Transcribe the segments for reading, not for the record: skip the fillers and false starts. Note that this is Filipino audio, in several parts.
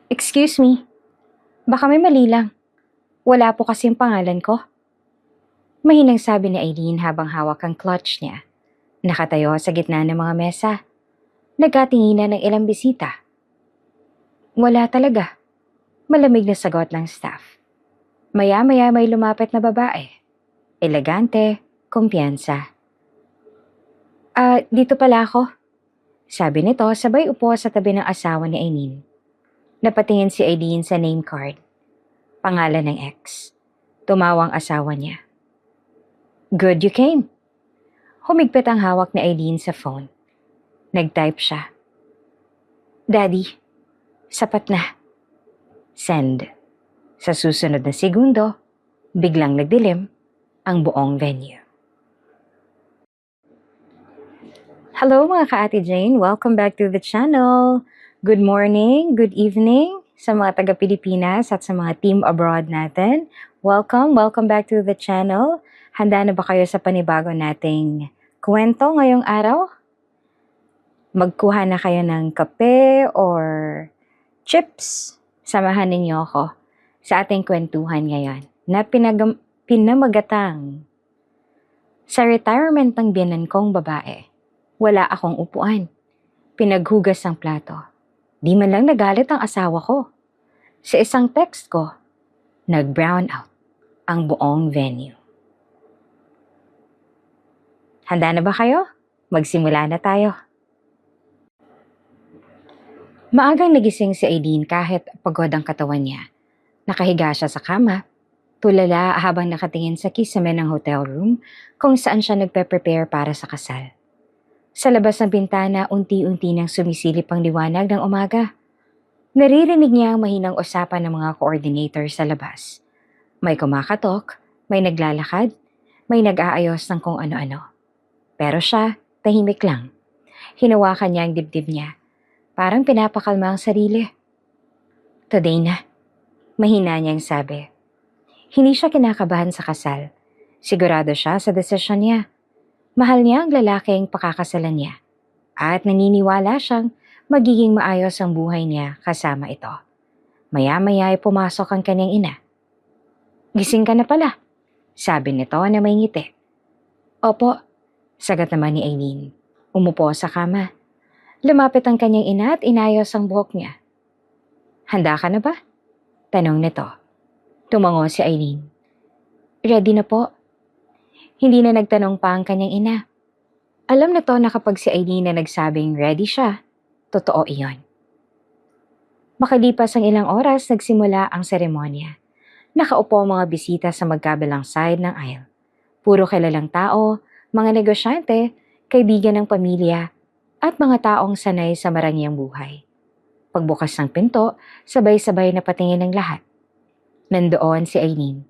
Excuse me, baka may mali lang. Wala po kasing pangalan ko. Mahinang sabi ni Eileen habang hawak ang clutch niya. Nakatayo sa gitna ng mga mesa. Nagkatinginan ng ilang bisita. Wala talaga. Malamig na sagot ng staff. Maya-maya may lumapit na babae. Elegante, kumpiyansa. Dito pala ako. Sabi nito sabay upo sa tabi ng asawa ni Eileen. Napatingin si Eileen sa name card. Pangalan ng ex. Tumawang asawa niya. Good you came. Humigpit ang hawak ni Eileen sa phone. Nag-type siya. Daddy, sapat na. Send. Sa susunod na segundo, biglang nagdilim ang buong venue. Hello mga ka-Ate Jane, welcome back to the channel. Good morning, good evening sa mga taga-Pilipinas at sa mga team abroad natin. Welcome back to the channel. Handa na ba kayo sa panibago nating kwento ngayong araw? Magkuha na kayo ng kape or chips. Samahan ninyo ako sa ating kwentuhan ngayon na pinamagatang. Sa retirement ng biyanan kong babae, wala akong upuan. Pinaghugas ang plato. Di man lang nagalit ang asawa ko. Sa isang text ko, nag-brown out ang buong venue. Handa na ba kayo? Magsimula na tayo. Maagang nagising si Eileen kahit pagod ang katawan niya. Nakahiga siya sa kama, tulala habang nakatingin sa kisame ng hotel room kung saan siya nagpe-prepare para sa kasal. Sa labas ng bintana, unti-unti nang sumisilip ang liwanag ng umaga. Naririnig niya ang mahinang usapan ng mga coordinator sa labas. May kumakatok, may naglalakad, may nag-aayos ng kung ano-ano. Pero siya, tahimik lang. Hinawakan niya ang dibdib niya. Parang pinapakalma ang sarili. Today na, mahina niyang sabi. Hindi siya kinakabahan sa kasal. Sigurado siya sa desisyon niya. Mahal niya ang lalaking pakakasalan niya. At naniniwala siyang magiging maayos ang buhay niya kasama ito. Maya-maya ay pumasok ang kanyang ina. Gising ka na pala, sabi nito na may ngiti. Opo, sagot naman ni Eileen. Umupo sa kama. Lumapit ang kanyang ina at inayos ang buhok niya. Handa ka na ba? Tanong nito. Tumango si Eileen. Ready na po. Hindi na nagtanong pa ang kanyang ina. Alam na to na kapag si Eileen na nagsabing ready siya, totoo iyon. Makalipas ang ilang oras, nagsimula ang seremonya. Nakaupo ang mga bisita sa magkabilang side ng aisle. Puro kilalang tao, mga negosyante, kaibigan ng pamilya, at mga taong sanay sa marangyang buhay. Pagbukas ng pinto, sabay-sabay na patingin ng lahat. Nandoon si Eileen.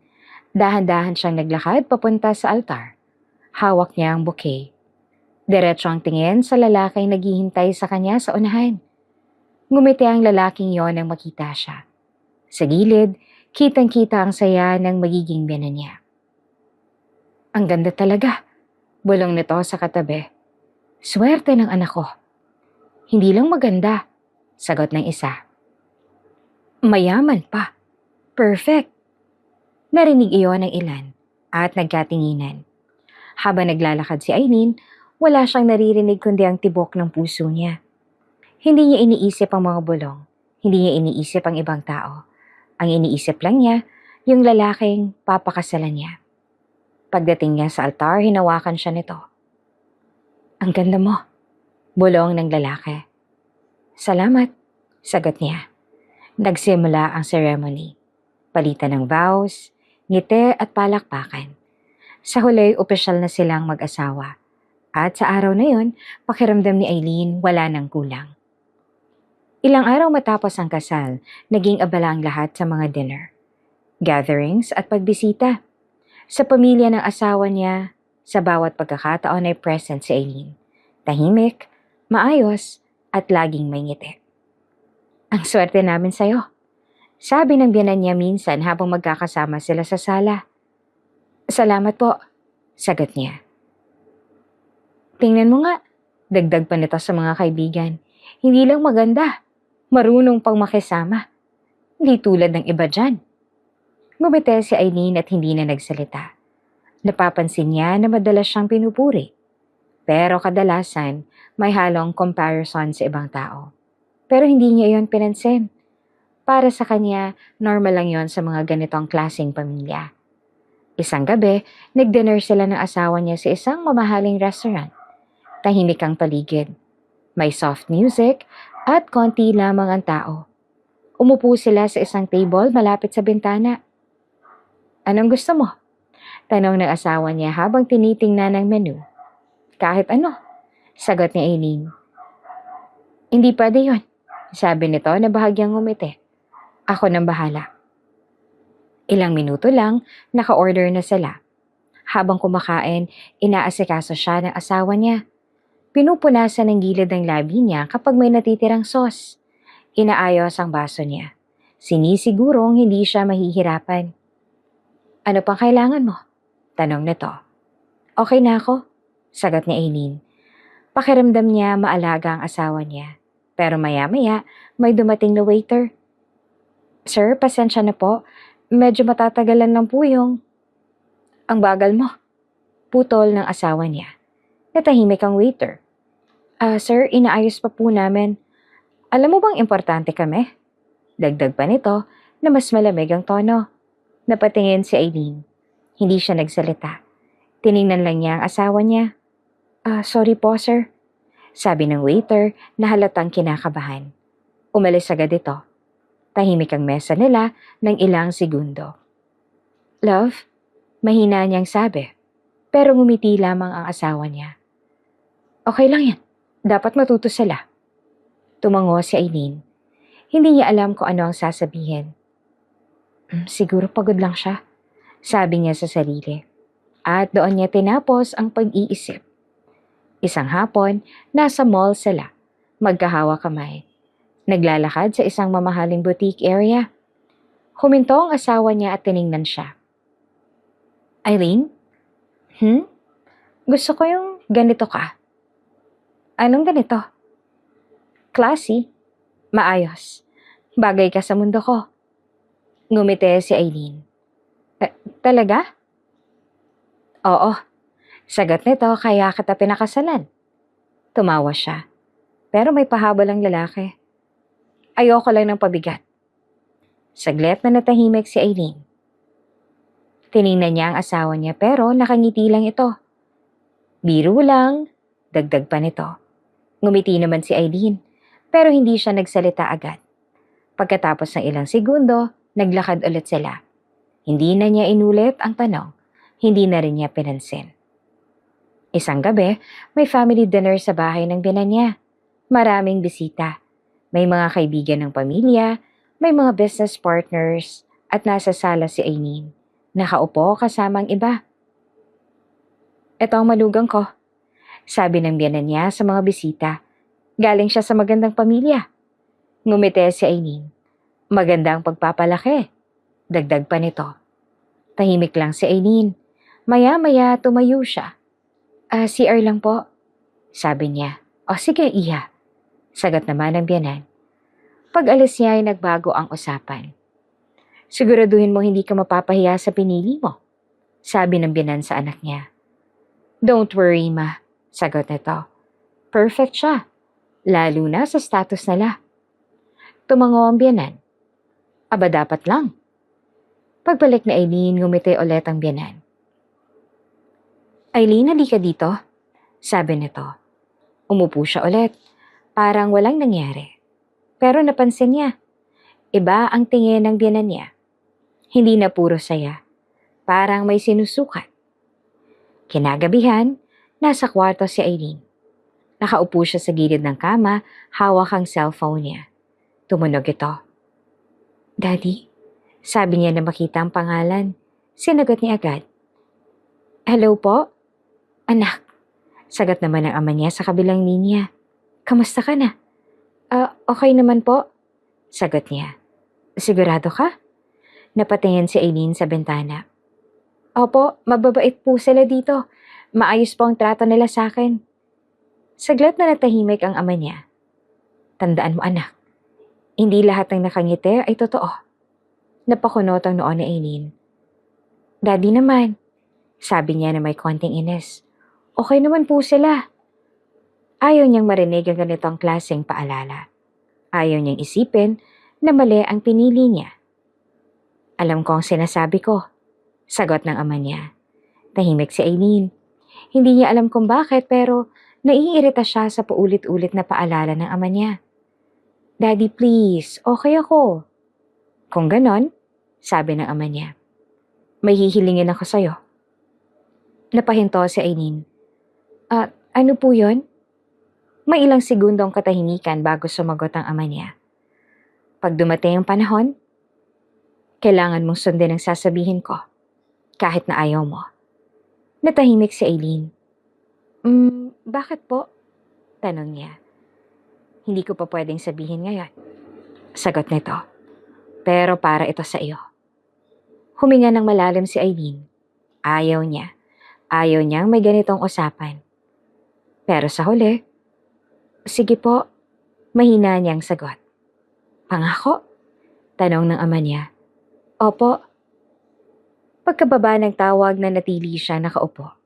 Dahan-dahan siyang naglakad papunta sa altar. Hawak niya ang bouquet. Diretso ang tingin sa lalaking naghihintay sa kanya sa unahan. Ngumiti ang lalaking yon nang makita siya. Sa gilid, kitang-kita ang saya ng magiging biyanan niya. Ang ganda talaga, bulong nito sa katabi. Swerte ng anak ko. Hindi lang maganda, sagot ng isa. Mayaman pa. Perfect. Narinig iyon ng ilan at nagkatinginan. Habang naglalakad si Eileen, wala siyang naririnig kundi ang tibok ng puso niya. Hindi niya iniisip ang mga bulong. Hindi niya iniisip ang ibang tao. Ang iniisip lang niya, yung lalaking papakasalan niya. Pagdating niya sa altar, hinawakan siya nito. Ang ganda mo, bulong ng lalaki. Salamat, sagot niya. Nagsimula ang ceremony. Palitan ng vows, ngiti at palakpakan. Sa huli, opisyal na silang mag-asawa. At sa araw na yon, pakiramdam ni Eileen wala nang kulang. Ilang araw matapos ang kasal, naging abala ang lahat sa mga dinner, gatherings at pagbisita. Sa pamilya ng asawa niya, sa bawat pagkakataon ay present si Eileen. Tahimik, maayos at laging may ngiti. Ang swerte namin sa'yo. Sabi ng biyanan niya minsan habang magkakasama sila sa sala. Salamat po, sagot niya. Tingnan mo nga, dagdag pa nito sa mga kaibigan. Hindi lang maganda, marunong pang makisama. Hindi tulad ng iba dyan. Ngumiti si Eileen at hindi na nagsalita. Napapansin niya na madalas siyang pinupuri. Pero kadalasan, may halong comparison sa ibang tao. Pero hindi niya iyon pinansin. Para sa kanya, normal lang yon sa mga ganitong klaseng pamilya. Isang gabi, nag-dinner sila ng asawa niya sa isang mamahaling restaurant. Tahimik ang paligid. May soft music at konti lamang ang tao. Umupo sila sa isang table malapit sa bintana. Anong gusto mo? Tanong ng asawa niya habang tinitingnan ang menu. Kahit ano, sagot ni Aileen. Hindi pwede yun, sabi nito na bahagyang ngumiti. Ako nang bahala. Ilang minuto lang, naka-order na sila. Habang kumakain, inaasikaso siya ng asawa niya. Pinupunasan ng gilid ng labi niya kapag may natitirang sauce. Inaayos ang baso niya. Sinisigurong hindi siya mahihirapan. Ano pang kailangan mo? Tanong nito. Okay na ako, sagot ni Aileen. Pakiramdam niya maalaga ang asawa niya. Pero maya-maya, may dumating na waiter. Sir, pasensya na po. Medyo matatagalan lang po yung... Ang bagal mo. Putol ng asawa niya. Natahimik ang waiter. Sir, inaayos pa po namin. Alam mo bang importante kami? Dagdag pa nito na mas malamig ang tono. Napatingin si Aileen. Hindi siya nagsalita. Tiningnan lang niya ang asawa niya. Sorry po, sir. Sabi ng waiter na halatang kinakabahan. Umalis agad ito. Tahimik ang mesa nila ng ilang segundo. Love, mahina niyang sabi. Pero ngumiti lamang ang asawa niya. Okay lang yan. Dapat matuto sila. Tumango si Aileen. Hindi niya alam kung ano ang sasabihin. Siguro pagod lang siya, sabi niya sa sarili. At doon niya tinapos ang pag-iisip. Isang hapon, nasa mall sila. Magkahawa kamay. Naglalakad sa isang mamahaling boutique area. Huminto ang asawa niya at tiningnan siya. Eileen? Gusto ko yung ganito ka. Anong ganito? Classy. Maayos. Bagay ka sa mundo ko. Ngumiti si Eileen. Talaga? Oo. Sagot nito kaya kita pinakasalan. Tumawa siya. Pero may pahabol ang lalaki. Ayoko lang ng pabigat. Saglit na natahimik si Eileen. Tiningnan niya ang asawa niya pero nakangiti lang ito. Biro lang, dagdag pa nito. Ngumiti naman si Eileen pero hindi siya nagsalita agad. Pagkatapos ng ilang segundo, naglakad ulit sila. Hindi na niya inulit ang tanong. Hindi na rin niya pinansin. Isang gabi, may family dinner sa bahay ng binan niya. Maraming bisita. May mga kaibigan ng pamilya, may mga business partners, at nasa sala si Aileen. Nakaupo kasamang iba. Ito ang malugang ko, sabi ng biyanan niya sa mga bisita. Galing siya sa magandang pamilya. Ngumiti si Aileen. Magandang pagpapalaki. Dagdag pa nito. Tahimik lang si Aileen. Maya-maya tumayo siya. CR lang po, sabi niya. O sige, iha. Sagot naman ng biyanan. Pag-alis niya ay nagbago ang usapan. Siguraduhin mo hindi ka mapapahiya sa pinili mo, sabi ng biyanan sa anak niya. Don't worry, ma, sagot nito. Perfect siya, lalo na sa status nila. Tumango ang biyanan. Aba dapat lang. Pagbalik na Aileen, ngumiti ulit ang biyanan. Aileen, halika dito, sabi nito. Umupo siya ulit, parang walang nangyari. Pero napansin niya, iba ang tingin ng biyanan niya. Hindi na puro saya, parang may sinusukat. Kinagabihan, nasa kwarto si Aileen. Nakaupo siya sa gilid ng kama, hawak ang cellphone niya. Tumunog ito. Daddy, sabi niya na makita ang pangalan. Sinagot niya agad. Hello po? Anak, sagot naman ng ama niya sa kabilang linya. Kamusta ka na? Okay naman po, sagot niya. Sigurado ka? Napatingin si Aileen sa bintana. Opo, mababait po sila dito. Maayos po ang trato nila sa akin. Saglit na natahimik ang ama niya. Tandaan mo anak, hindi lahat ng nakangiti ay totoo. Napakunot ang noo ni Aileen. Daddy naman, sabi niya na may konting inis. Okay naman po sila. Ayaw niyang marinig ang ganitong klaseng paalala. Ayaw niyang isipin na mali ang pinili niya. Alam ko ang sinasabi ko, sagot ng ama niya. Tahimik si Aileen. Hindi niya alam kung bakit pero naiirita siya sa paulit-ulit na paalala ng ama niya. Daddy please, okay ako. Kung ganon, sabi ng ama niya, may hihilingin ako sa'yo. Napahinto si Aileen. Ano po yun? May ilang segundong katahimikan bago sumagot ang ama niya. Pag dumating ang panahon, kailangan mong sundin ang sasabihin ko, kahit na ayaw mo. Natahimik si Aileen. Bakit po? Tanong niya. Hindi ko pa pwedeng sabihin ngayon. Sagot nito. Pero para ito sa iyo. Huminga ng malalim si Aileen. Ayaw niya. Ayaw niyang may ganitong usapan. Pero sa huli, sige po, mahina niyang sagot. Pangako? Tanong ng ama niya. Opo. Pagkababa ng tawag na natili siya nakaupo.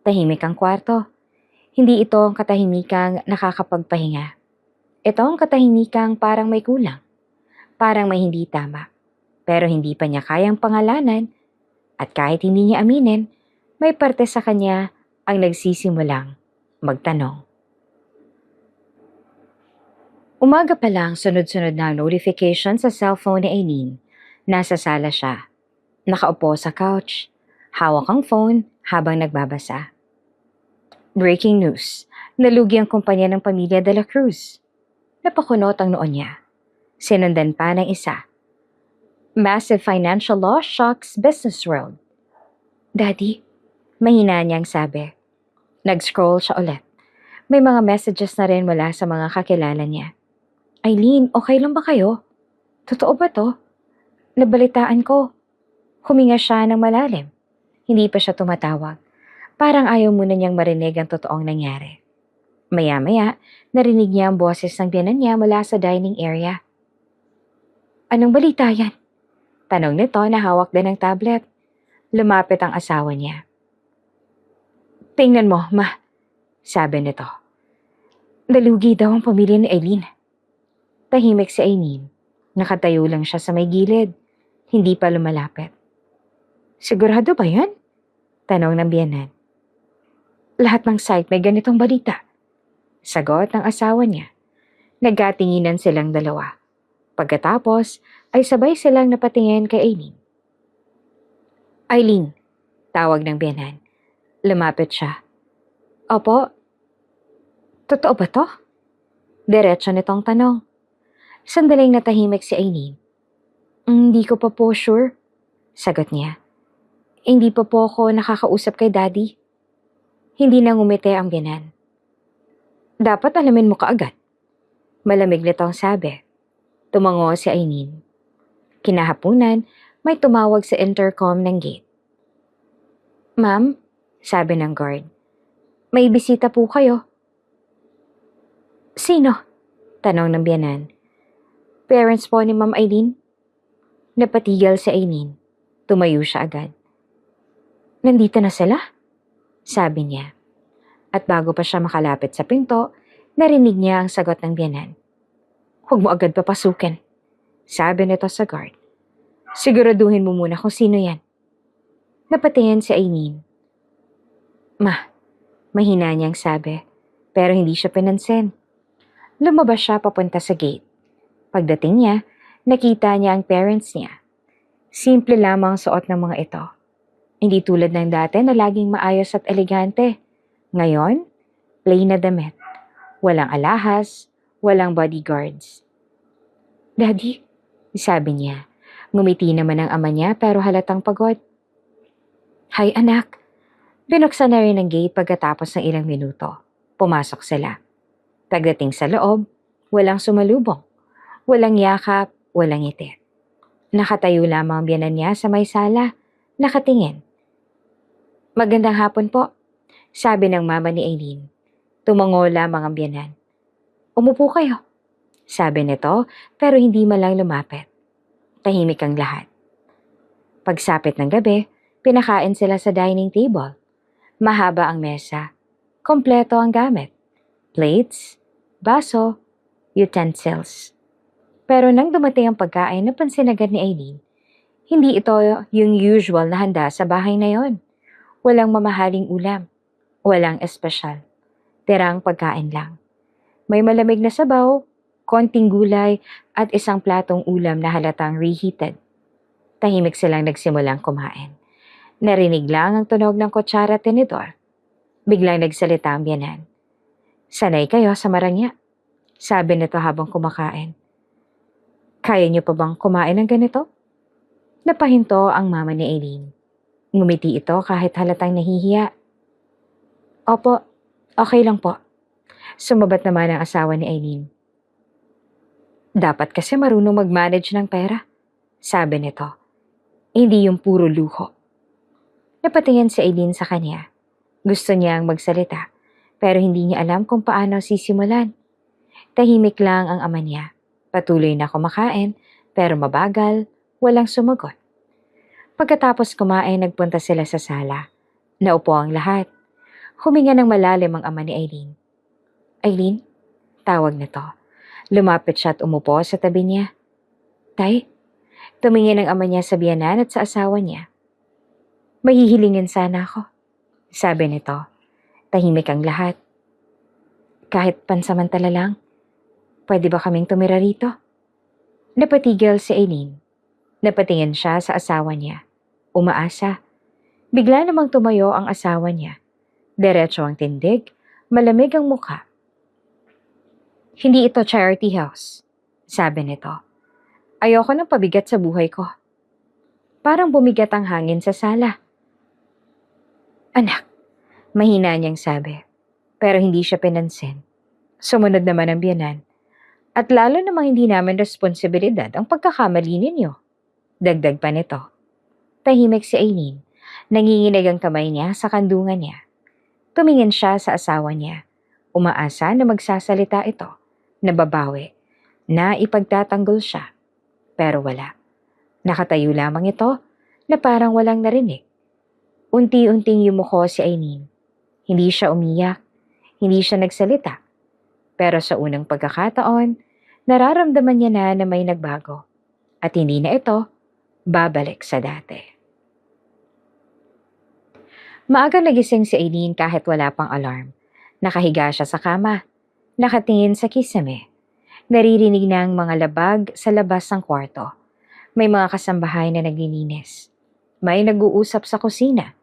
Tahimik ang kwarto. Hindi ito ang katahimikang nakakapagpahinga. Ito ang katahimikang parang may kulang. Parang may hindi tama. Pero hindi pa niya kayang pangalanan at kahit hindi niya aminin, may parte sa kanya ang nagsisimulang magtanong. Umaga pa lang sunod-sunod na notification sa cellphone ni Aileen. Nasa sala siya. Nakaupo sa couch. Hawak ang phone habang nagbabasa. Breaking news. Nalugi ang kumpanya ng pamilya de la Cruz. Napakunot ang noo niya. Sinundan pa ng isa. Massive financial loss shocks business world. Daddy, mahina niyang sabi. Nag-scroll siya ulit. May mga messages na rin mula sa mga kakilala niya. Aileen, okay lang ba kayo? Totoo ba to? Nabalitaan ko. Huminga siya ng malalim. Hindi pa siya tumatawag. Parang ayaw muna niyang marinig ang totoong nangyari. Maya-maya, narinig niya ang boses ng biyanan niya mula sa dining area. Anong balita yan? Tanong nito na hawak din ng tablet. Lumapit ang asawa niya. Tingnan mo, ma, sabi nito. Nalugi daw ang pamilya ni Aileen. Tahimik si Aileen. Nakatayo lang siya sa may gilid. Hindi pa lumalapit. Sigurado ba yan? Tanong ng biyanan. Lahat ng site may ganitong balita. Sagot ng asawa niya. Nagkatinginan silang dalawa. Pagkatapos ay sabay silang napatingin kay Aileen. Aileen, tawag ng biyanan. Lumapit siya. Opo, totoo ba to? Diretso nitong tanong. Sandaling natahimik si Aileen. Hindi ko pa po sure, sagot niya. Hindi pa po ako nakakausap kay Daddy. Hindi na ngumiti ang biyanan. Dapat alamin mo kaagad. Malamig nitong sabi. Tumango si Aileen. Kinahapunan, may tumawag sa intercom ng gate. Ma'am, sabi ng guard. May bisita po kayo. Sino? Tanong ng biyanan. Parents po ni Ma'am Aileen. Napatigil si Aileen. Tumayo siya agad. Nandito na sila? Sabi niya. At bago pa siya makalapit sa pinto, narinig niya ang sagot ng biyanan. Huwag mo agad papasukin. Sabi nito sa guard. Siguraduhin mo muna kung sino yan. Napatingin si Aileen. Ma, mahina niyang sabi, pero hindi siya pinansin. Lumabas siya papunta sa gate. Pagdating niya, nakita niya ang parents niya. Simple lamang suot ng mga ito. Hindi tulad ng dati na laging maayos at elegante. Ngayon, plain na damit. Walang alahas, walang bodyguards. Daddy, sabi niya. Ngumiti naman ang ama niya pero halatang pagod. Hi anak. Binuksan na rin ang gate pagkatapos ng ilang minuto. Pumasok sila. Pagdating sa loob, walang sumalubong. Walang yakap, walang ngiti. Nakatayo lamang ang biyanan niya sa may sala, nakatingin. Magandang hapon po, sabi ng mama ni Aileen. Tumango lamang ang biyanan. Umupo kayo, sabi nito pero hindi man lang lumapit. Tahimik ang lahat. Pagsapit ng gabi, pinakain sila sa dining table. Mahaba ang mesa. Kompleto ang gamit. Plates, baso, utensils. Pero nang dumating ang pagkain, napansin agad ni Aileen. Hindi ito yung usual na handa sa bahay na yon. Walang mamahaling ulam. Walang espesyal. Tirang pagkain lang. May malamig na sabaw, konting gulay, at isang platong ulam na halatang reheated. Tahimik silang nagsimulang kumain. Narinig lang ang tunog ng kutsara at tinidor. Biglang nagsalita ang biyanan. "Sanay kayo sa marangya," sabi nito habang kumakain. "Kaya niyo pa bang kumain ng ganito?" Napahinto ang mama ni Aileen. Ngumiti ito kahit halatang nahihiya. "Opo, okay lang po." Sumabat naman ang asawa ni Aileen. "Dapat kasi marunong mag-manage ng pera," sabi nito. "Hindi yung puro luho." Napatingin si Aileen sa kanya. Gusto niyang magsalita, pero hindi niya alam kung paano sisimulan. Tahimik lang ang ama niya. Patuloy na kumakain, pero mabagal, walang sumagot. Pagkatapos kumain, nagpunta sila sa sala. Naupo ang lahat. Huminga ng malalim ang ama ni Aileen. "Aileen?" Tawag nito. Lumapit siya at umupo sa tabi niya. "Tay?" Tumingin ang ama niya sa biyanan at sa asawa niya. "Mahihilingin sana ako," sabi nito. Tahimik ang lahat. "Kahit pansamantala lang, pwede ba kaming tumira rito?" Napatigil si Aileen. Napatingin siya sa asawa niya. Umaasa. Bigla namang tumayo ang asawa niya. Diretso ang tindig, malamig ang mukha. "Hindi ito charity house," sabi nito. "Ayoko ng pabigat sa buhay ko." Parang bumigat ang hangin sa sala. "Anak," mahina niyang sabi. Pero hindi siya pinansin. Sumunod naman ang biyanan. "At lalo namang hindi namin responsibilidad ang pagkakamali ninyo." Dagdag pa nito. Tahimik si Aileen. Nanginginig ang kamay niya sa kandungan niya. Tumingin siya sa asawa niya. Umaasa na magsasalita ito, na babawi, na ipagtatanggol siya. Pero wala. Nakatayo lamang ito na parang walang narinig. Unti-unting yumuko si Aileen. Hindi siya umiyak. Hindi siya nagsalita. Pero sa unang pagkakataon, nararamdaman niya na may nagbago. At hindi na ito babalik sa dati. Maaga nagising si Aileen kahit wala pang alarm. Nakahiga siya sa kama. Nakatingin sa kisame. Naririnig na ang mga labag sa labas ng kwarto. May mga kasambahay na naglilinis. May nag-uusap sa kusina.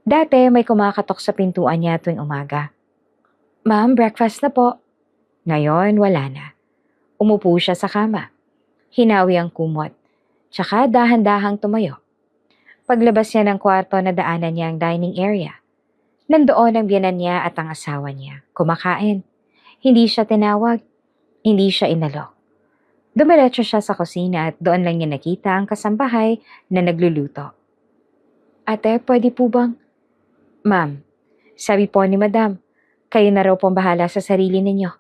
Dati may kumakatok sa pintuan niya tuwing umaga. "Ma'am, breakfast na po." Ngayon, wala na. Umupo siya sa kama. Hinawi ang kumot. Tsaka dahan-dahang tumayo. Paglabas niya ng kwarto, nadaanan niya ang dining area. Nandoon ang biyanan niya at ang asawa niya. Kumakain. Hindi siya tinawag. Hindi siya inalok. Dumiretso siya sa kusina at doon lang niya nakita ang kasambahay na nagluluto. "Ate, pwede po bang?" "Ma'am, sabi po ni Madam, kayo na raw pong bahala sa sarili ninyo."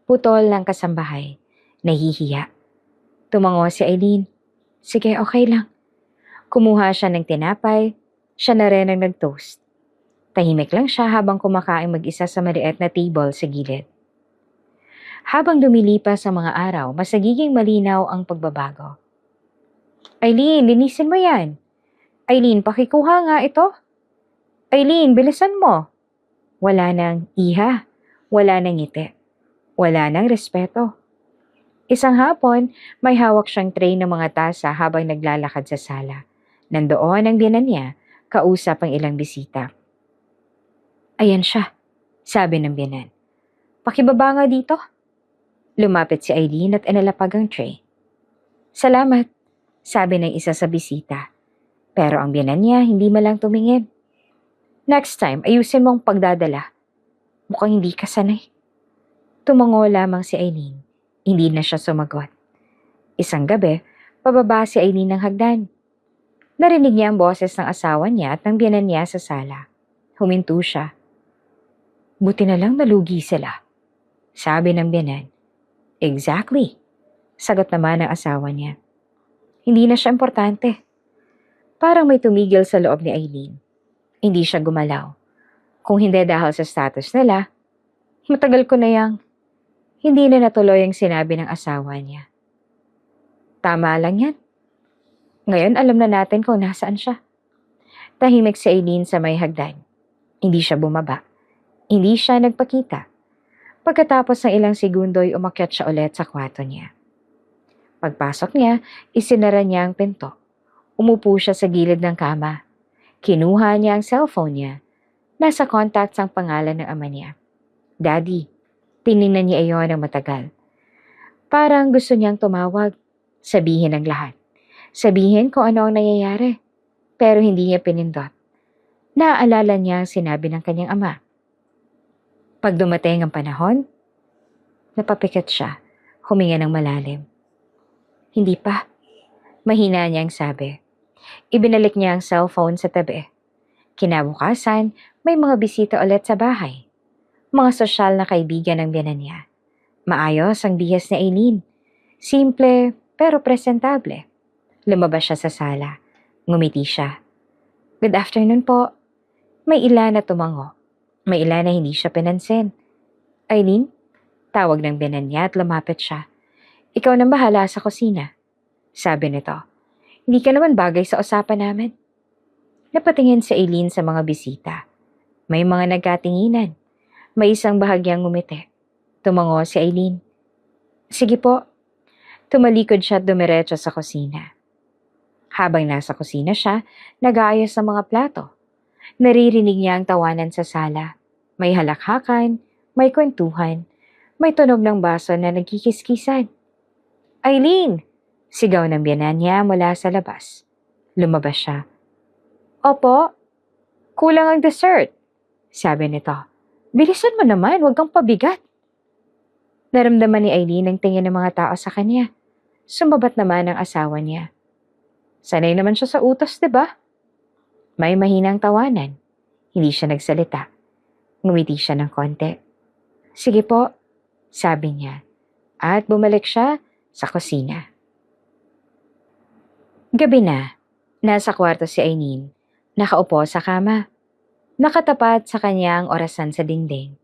Putol ng kasambahay. Nahihiya. Tumango si Aileen. "Sige, okay lang." Kumuha siya ng tinapay. Siya na rin ang nag-toast. Tahimik lang siya habang kumakain mag-isa sa maliit na table sa gilid. Habang lumilipas ang mga araw, mas nagiging malinaw ang pagbabago. "Aileen, linisin mo yan." "Aileen, pakikuha nga ito." "Aileen, bilisan mo." Wala nang iha. Wala nang ngiti. Wala nang respeto. Isang hapon, may hawak siyang tray ng mga tasa habang naglalakad sa sala. Nandoon ang biyanan niya, kausap ang ilang bisita. "Ayan siya," sabi ng biyanan. "Pakibaba nga dito." Lumapit si Aileen at inalapag ang tray. "Salamat," sabi ng isa sa bisita. Pero ang biyanan niya hindi malang tumingin. "Next time, ayusin mo ang pagdadala. Mukhang hindi ka sanay." Tumango lamang si Aileen. Hindi na siya sumagot. Isang gabi, pababa si Aileen ng hagdan. Narinig niya ang boses ng asawa niya at ng biyanan niya sa sala. Huminto siya. "Buti na lang nalugi sila," sabi ng biyanan. "Exactly," sagot naman ng asawa niya. "Hindi na siya importante. Parang may tumigil sa loob ni Eileen. Hindi siya gumalaw. Kung hindi dahil sa status nila, matagal ko na hindi na natuloy ang sinabi ng asawa niya. Tama lang yan. Ngayon alam na natin kung nasaan siya. Tahimik si Eileen sa may hagdan. Hindi siya bumaba. Hindi siya nagpakita. Pagkatapos ng ilang segundo'y umakyat siya ulit sa kwarto niya. Pagpasok niya, isinara niya ang pinto. Umupo siya sa gilid ng kama. Kinuha niya ang cellphone niya. Nasa contacts ang pangalan ng ama niya. Daddy. Tiningnan niya iyon ng matagal. Parang gusto niyang tumawag. Sabihin ang lahat. Sabihin kung ano ang nangyayari. Pero hindi niya pinindot. Naaalala niya ang sinabi ng kanyang ama. Pag dumating ang panahon, napapikit siya. Huminga ng malalim. Hindi pa. Mahina niyang sabi. Ibinalik niya ang cellphone sa tabi. Kinabukasan, may mga bisita ulit sa bahay. Mga sosyal na kaibigan ng biyanan niya. Maayos ang bihas ni Eileen. Simple pero presentable. Lumabas siya sa sala. Ngumiti siya. Good afternoon po. May ilan na tumango. May ilan na hindi siya pinansin. Eileen, tawag ng biyanan niya at lumapit siya. Ikaw nang bahala sa kusina. Sabi nito. Hindi ka naman bagay sa usapan namin. Napatingin si Eileen sa mga bisita. May mga nagkatinginan. May isang bahagyang ngumiti. Tumango si Eileen. Sige po. Tumalikod siya at dumiretso sa kusina. Habang nasa kusina siya, nag-aayos ng mga plato. Naririnig niya ang tawanan sa sala. May halakhakan, may kwentuhan, may tunog ng baso na nagkikiskisan. Eileen! Sigaw ng biyanan niya mula sa labas. Lumabas siya. Opo, kulang ang dessert. Sabi nito. Bilisan mo naman, huwag kang pabigat. Naramdaman ni Eileen ang tingin ng mga tao sa kanya. Sumabat naman ang asawa niya. Sanay naman siya sa utos, diba? May mahinang tawanan. Hindi siya nagsalita. Ngumiti siya ng konti. Sige po, sabi niya. At bumalik siya sa kusina. Gabi na. Nasa kwarto si Eileen. Nakaupo sa kama. Nakatapat sa kanya ang orasan sa dingding.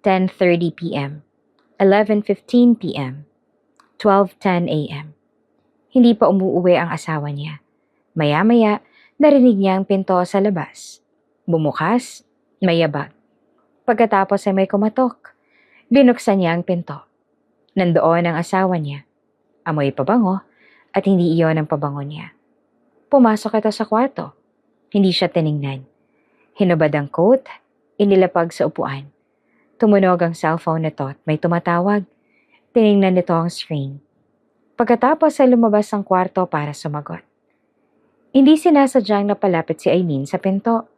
10:30 p.m., 11:15 p.m., 12:10 a.m. Hindi pa umuuwi ang asawa niya. Maya-maya, narinig niya ang pinto sa labas. Bumukas, may yabag. Pagkatapos ay may kumatok. Binuksan niya ang pinto. Nandoon ang asawa niya. Amoy pabango at hindi iyon ang pabango niya. Pumasok ito sa kwarto. Hindi siya tiningnan. Hinubad ang coat, inilapag sa upuan. Tumunog ang cellphone nito at may tumatawag. Tiningnan nito ang screen. Pagkatapos ay lumabas ang kwarto para sumagot. Hindi sinasadyang napalapit si Eileen sa pinto.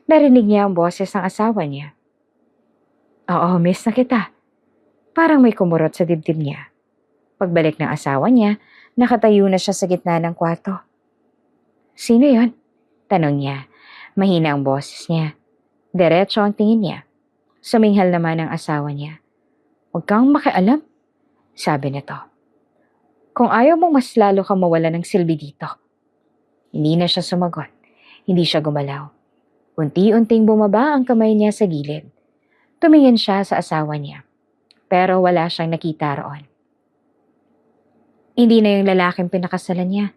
Narinig niya ang boses ng asawa niya. Oo, miss na kita. Parang may kumurot sa dibdib niya. Pagbalik ng asawa niya, nakatayo na siya sa gitna ng kwarto. Sino yon? Tanong niya. Mahina ang boses niya. Diretso ang tingin niya. Suminghal naman ang asawa niya. Huwag kang makialam, sabi nito. Kung ayaw mong mas lalo kang mawala ng silbi dito. Hindi na siya sumagot. Hindi siya gumalaw. Unti-unting bumaba ang kamay niya sa gilid. Tumingin siya sa asawa niya. Pero wala siyang nakita roon. Hindi na yung lalaking pinakasalan niya.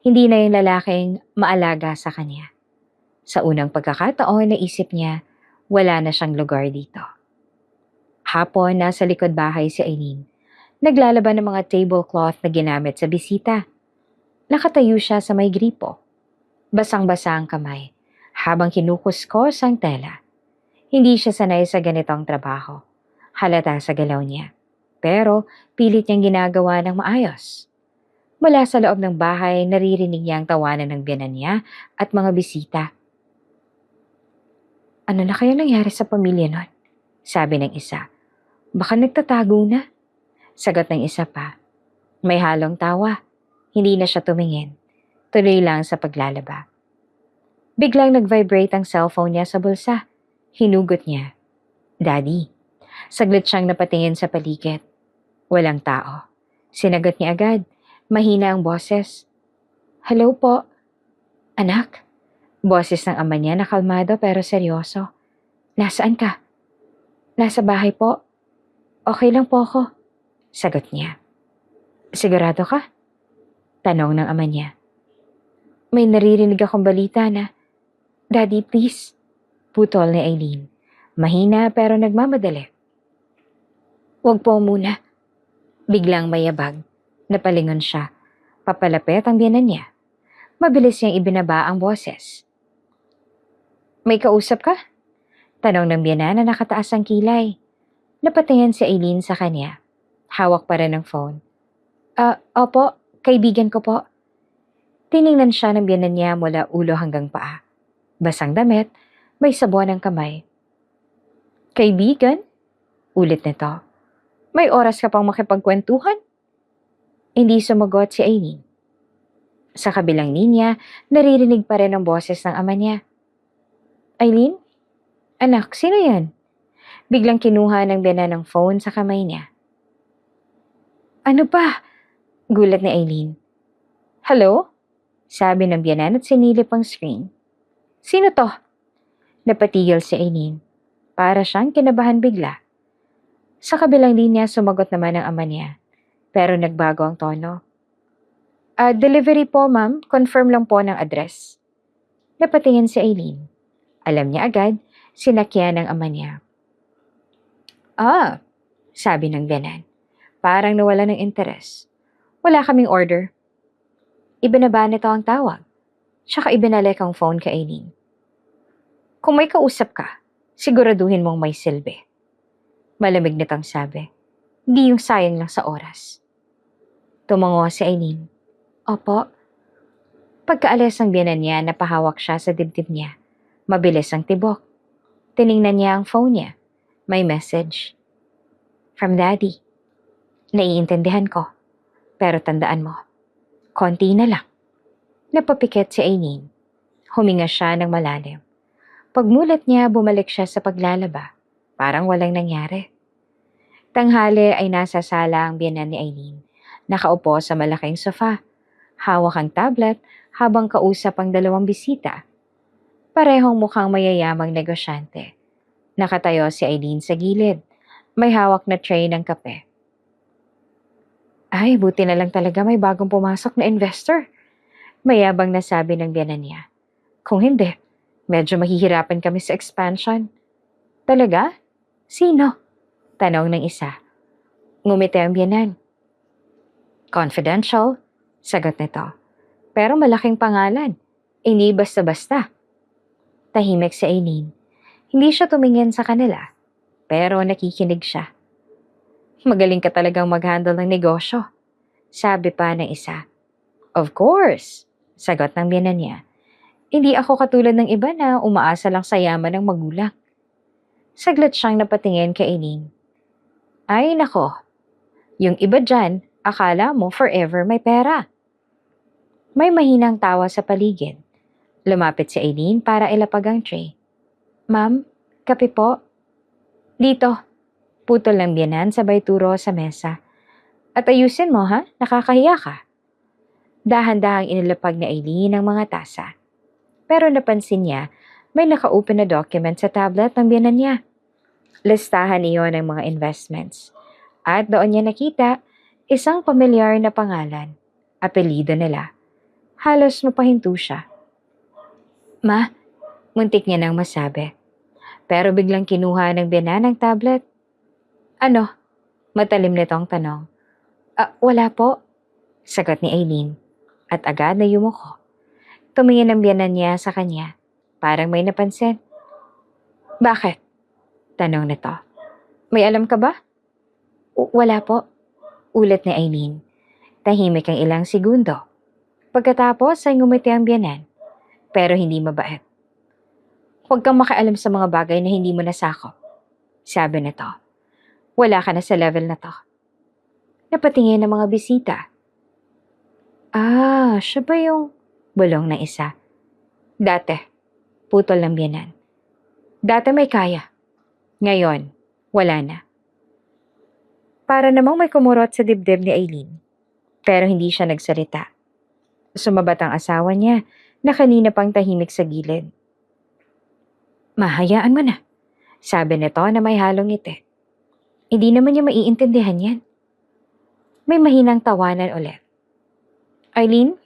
Hindi na yung lalaking maalaga sa kanya. Sa unang pagkakataon, naisip niya, wala na siyang lugar dito. Hapon, nasa likod bahay si Eileen. Naglalaban ng mga tablecloth na ginamit sa bisita. Nakatayo siya sa may gripo. Basang-basa ang kamay, habang kinukuskos ang tela. Hindi siya sanay sa ganitong trabaho. Halata sa galaw niya. Pero pilit niyang ginagawa ng maayos. Mula sa loob ng bahay, naririnig niya ang tawanan ng biyanan niya at mga bisita. Ano na kaya nangyari sa pamilya nun? Sabi ng isa. Baka nagtatago na. Sagot ng isa pa. May halong tawa. Hindi na siya tumingin. Tuloy lang sa paglalaba. Biglang nag-vibrate ang cellphone niya sa bulsa. Hinugot niya. Daddy. Saglit siyang napatingin sa paligid. Walang tao. Sinagot niya agad. Mahina ang boses. Hello po. Anak, boses ng ama niya na kalmado pero seryoso. Nasaan ka? Nasa bahay po. Okay lang po ako. Sagot niya. Sigurado ka? Tanong ng ama niya. May naririnig akong balita na, Daddy, please. Putol ni Aileen. Mahina pero nagmamadali. Huwag po muna. Biglang mayabag. Napalingon siya. Papalapit ang biyanan niya. Mabilis niyang ibinaba ang boses. May kausap ka? Tanong ng biyanan na nakataas ang kilay. Napatingin si Aileen sa kanya. Hawak pa rin ang phone. Opo, kaibigan ko po. Tiningnan siya ng biyanan niya mula ulo hanggang paa. Basang damit, may sabon ng kamay. Kaibigan? Ulit nito. May oras ka pang makipagkwentuhan? Hindi sumagot si Aileen. Sa kabilang linya, naririnig pa rin ang boses ng ama niya. Aileen? Anak, sino yan? Biglang kinuha ng biyanan ng phone sa kamay niya. Ano ba? Gulat ni Aileen. Hello? Sabi ng biyanan at sinilip ang screen. Sino to? Napatigil si Aileen. Para siyang kinabahan bigla. Sa kabilang linya, sumagot naman ang ama niya. Pero nagbago ang tono. Delivery po, ma'am. Confirm lang po ng address. Napatingin si Aileen. Alam niya agad, sinakyan ng ama niya. Sabi ng biyanan. Parang nawala ng interes. Wala kaming order. Ibinaba nito ang tawag. Tsaka ibinalik ang phone kay Aileen. Kung may kausap ka, siguraduhin mong may silbi. Malamig nitong sabi. Di yung sayang lang sa oras. Tumango si Aileen. Opo. Pagkaalis ng biyanan niya, napahawak siya sa dibdib niya. Mabilis ang tibok. Tiningnan niya ang phone niya. May message. From Daddy. Naiintindihan ko. Pero tandaan mo, konti na lang. Napapikit si Aileen. Huminga siya ng malalim. Pagmulat niya, bumalik siya sa paglalaba. Parang walang nangyari. Tanghali ay nasa sala ang biyanan ni Aileen. Nakaupo sa malaking sofa. Hawak ang tablet habang kausap ang dalawang bisita. Parehong mukhang mayayamang negosyante. Nakatayo si Aileen sa gilid. May hawak na tray ng kape. Ay, buti na lang talaga may bagong pumasok na investor. Mayabang na sabi ng biyanan niya. Kung hindi, medyo mahihirapan kami sa expansion. Talaga? Sino? Tanong ng isa. Ngumiti ang biyanan. Confidential, sagot nito. Pero malaking pangalan. Hindi basta-basta. Tahimik si Aileen. Hindi siya tumingin sa kanila. Pero nakikinig siya. Magaling ka talagang mag-handle ng negosyo. Sabi pa ng isa. Of course, sagot ng biyanan niya. Hindi ako katulad ng iba na umaasa lang sa yaman ng magulang. Saglit siyang napatingin kay Aileen. Ay nako, yung iba dyan, akala mo forever may pera. May mahinang tawa sa paligid. Lumapit si Aileen para ilapag ang tray. Ma'am, kape po. Dito. Putol ng biyanan sabay turo sa mesa. At ayusin mo ha, nakakahiya ka. Dahan-dahang inilapag ni Aileen ang mga tasa. Pero napansin niya, may naka-open na document sa tablet ng biyanan niya. Listahan iyon ng mga investments. At doon niya nakita, isang pamilyar na pangalan. Apelyido nila. Halos mapahinto siya. Ma, muntik niya nang masabi. Pero biglang kinuha ng biyanan ang tablet. Ano? Matalim nitong tanong. Wala po. Sagot ni Aileen. At agad na yumuko. Tumingin ang biyanan niya sa kanya. Parang may napansin. Bakit? Tanong nito. May alam ka ba? Wala po. Ulit ni Aileen. Tahimik ang ilang segundo. Pagkatapos ay ngumiti ang biyanan. Pero hindi mabait. Huwag kang makialam sa mga bagay na hindi mo nasakop. Sabi nito. Wala ka na sa level na to. Napatingin ng mga bisita. Siya ba yung bulong na isa? Dati, putol ng biyanan. Dati may kaya. Ngayon, wala na. Para namang may kumurot sa dibdib ni Aileen. Pero hindi siya nagsalita. Sumabat ang asawa niya, na kanina pang tahimik sa gilid. Mahayaan mo na, sabi nito na may halong ngiti. Hindi naman niya maiintindihan yan. May mahinang tawanan ulit. Eileen?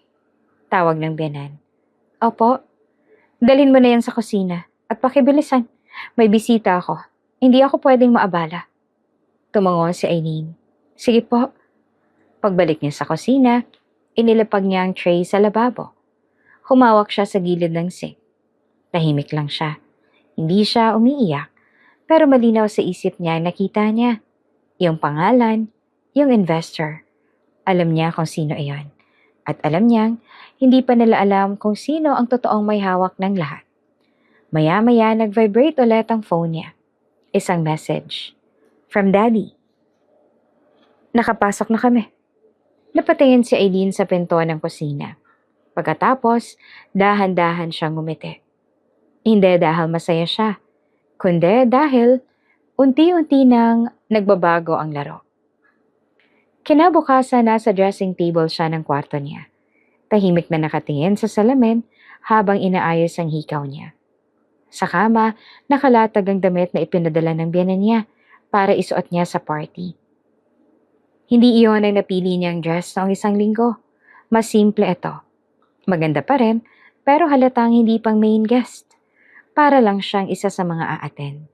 Tawag ng biyanan. Opo, dalhin mo na yan sa kusina at pakibilisan. May bisita ako. Hindi ako pwedeng maabala. Tumango si Eileen. Sige po. Pagbalik niya sa kusina, inilapag niya ang tray sa lababo. Humawak siya sa gilid ng sink. Tahimik lang siya. Hindi siya umiiyak, pero malinaw sa isip niya ang nakita niya. Yung pangalan, yung investor. Alam niya kung sino iyon. At alam niyang hindi pa nila alam kung sino ang totoong may hawak ng lahat. Maya-maya nag-vibrate ulit ang phone niya. Isang message. From Daddy. Nakapasok na kami. Napatingin si Eileen sa pinto ng kusina. Pagkatapos, dahan-dahan siyang ngumiti. Hindi dahil masaya siya, kundi dahil unti-unti nang nagbabago ang laro. Kinabukasan nasa dressing table siya ng kwarto niya. Tahimik na nakatingin sa salamin habang inaayos ang hikaw niya. Sa kama, nakalatag ang damit na ipinadala ng biyanan niya para isuot niya sa party. Hindi iyon ang napili niyang dress noong isang linggo. Mas simple ito. Maganda pa rin, pero halatang hindi pang main guest. Para lang siyang isa sa mga aaten.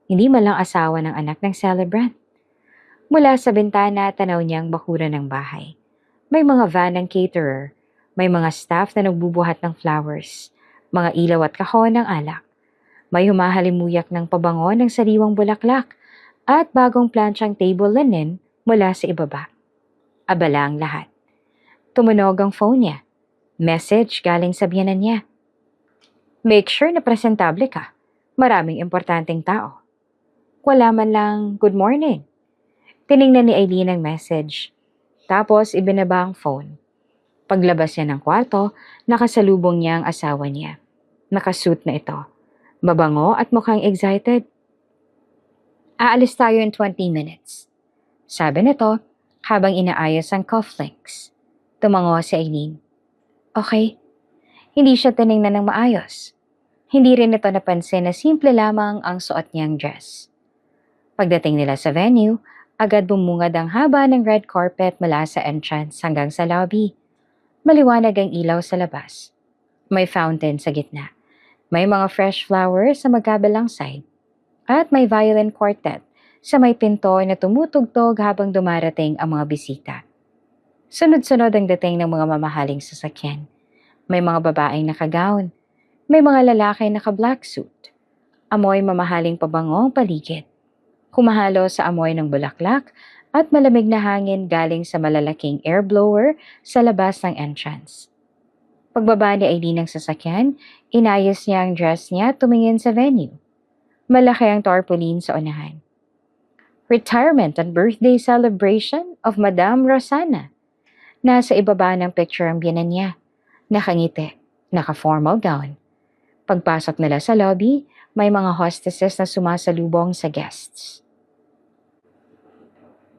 Hindi man lang asawa ng anak ng celebrant. Mula sa bintana, tanaw niyang bakuran ng bahay. May mga van ng caterer, may mga staff na nagbubuhat ng flowers, mga ilaw at kahon ng alak. May humahalimuyak ng pabango ng sariwang bulaklak at bagong planchang table linen mula sa ibaba. Abala ang lahat. Tumunog ang phone niya. Message galing sa biyanan niya. Make sure na presentable ka. Maraming importanteng tao. Wala man lang good morning. Tiningnan ni Eileen ang message. Tapos ibinaba ang phone. Paglabas niya ng kwarto, nakasalubong niya ang asawa niya. Nakasuit na ito. Mabango at mukhang excited. Aalis tayo in 20 minutes. Sabi nito habang inaayos ang cufflinks. Tumango si Eileen. Okay. Hindi siya tiningnan ng maayos. Hindi rin ito napansin na simple lamang ang suot niyang dress. Pagdating nila sa venue, agad bumungad ang haba ng red carpet mula sa entrance hanggang sa lobby. Maliwanag ang ilaw sa labas. May fountain sa gitna. May mga fresh flowers sa magkabilang side. At may violin quartet sa may pinto na tumutugtog habang dumarating ang mga bisita. Sunod-sunod ang dating ng mga mamahaling sasakyan. May mga babaeng nakagown. May mga lalaki naka-black suit. Amoy mamahaling pabango ang paligid. Humahalo sa amoy ng bulaklak at malamig na hangin galing sa malalaking air blower sa labas ng entrance. Pagbaba ni Eileen ng sasakyan, inayos niya ang dress niya tumingin sa venue. Malaki ang tarpaulin sa unahan. Retirement and birthday celebration of Madame Rosana. Nasa ibaba ng picture ang biyanan niya. Nakangiti, naka-formal gown. Pagpasok nila sa lobby, may mga hostesses na sumasalubong sa guests.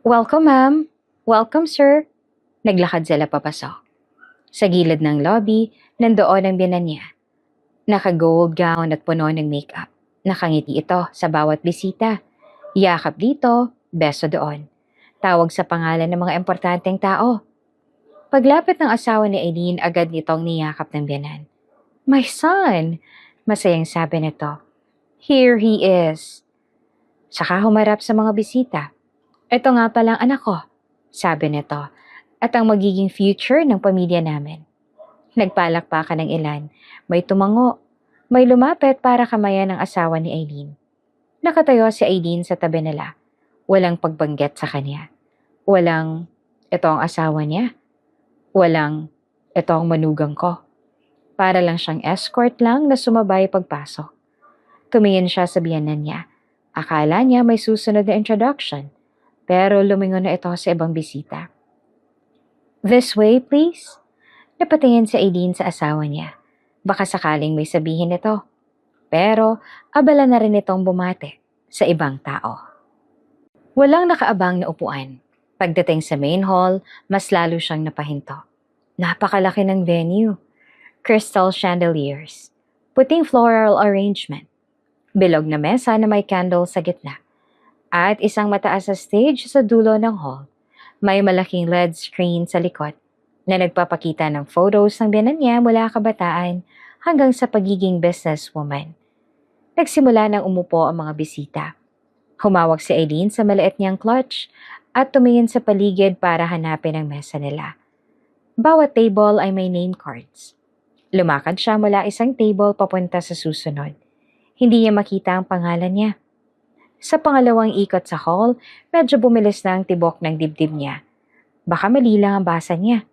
Welcome, ma'am. Welcome, sir. Naglakad sila papasok. Sa gilid ng lobby, nandoon ang biyanan niya. Naka-gold gown at puno ng makeup. Nakangiti ito sa bawat bisita. Yakap dito, beso doon. Tawag sa pangalan ng mga importanteng tao. Paglapit ng asawa ni Eileen, agad nitong niyakap ng biyanan. My son! Masayang sabi nito. Here he is. Saka humarap sa mga bisita. Ito nga palang anak ko, sabi nito, at ang magiging future ng pamilya namin. Nagpalakpakan ng ilan. May tumango. May lumapit para kamayan ng asawa ni Eileen. Nakatayo si Eileen sa tabi nila. Walang pagbanggit sa kanya. Walang, ito ang asawa niya. Walang, ito ang manugang ko. Para lang siyang escort lang na sumabay pagpasok. Tumingin siya sa biyanan niya. Akala niya may susunod na introduction, pero lumingon na ito sa ibang bisita. This way, please. Napatingin si Eileen sa asawa niya. Baka sakaling may sabihin ito. Pero abala na rin itong bumate sa ibang tao. Walang nakaabang na upuan. Pagdating sa main hall, mas lalo siyang napahinto. Napakalaki ng venue. crystal chandeliers, puting floral arrangement, bilog na mesa na may candle sa gitna, at isang mataas na stage sa dulo ng hall. May malaking LED screen sa likod na nagpapakita ng photos ng biyenan niya mula kabataan hanggang sa pagiging businesswoman. Nagsimula nang umupo ang mga bisita. Humawak si Eileen sa maliit niyang clutch at tumingin sa paligid para hanapin ang mesa nila. Bawat table ay may name cards. Lumakad siya mula isang table papunta sa susunod. Hindi niya makita ang pangalan niya. Sa pangalawang ikot sa hall, medyo bumilis na ang tibok ng dibdib niya. Baka mali lang ang basa niya.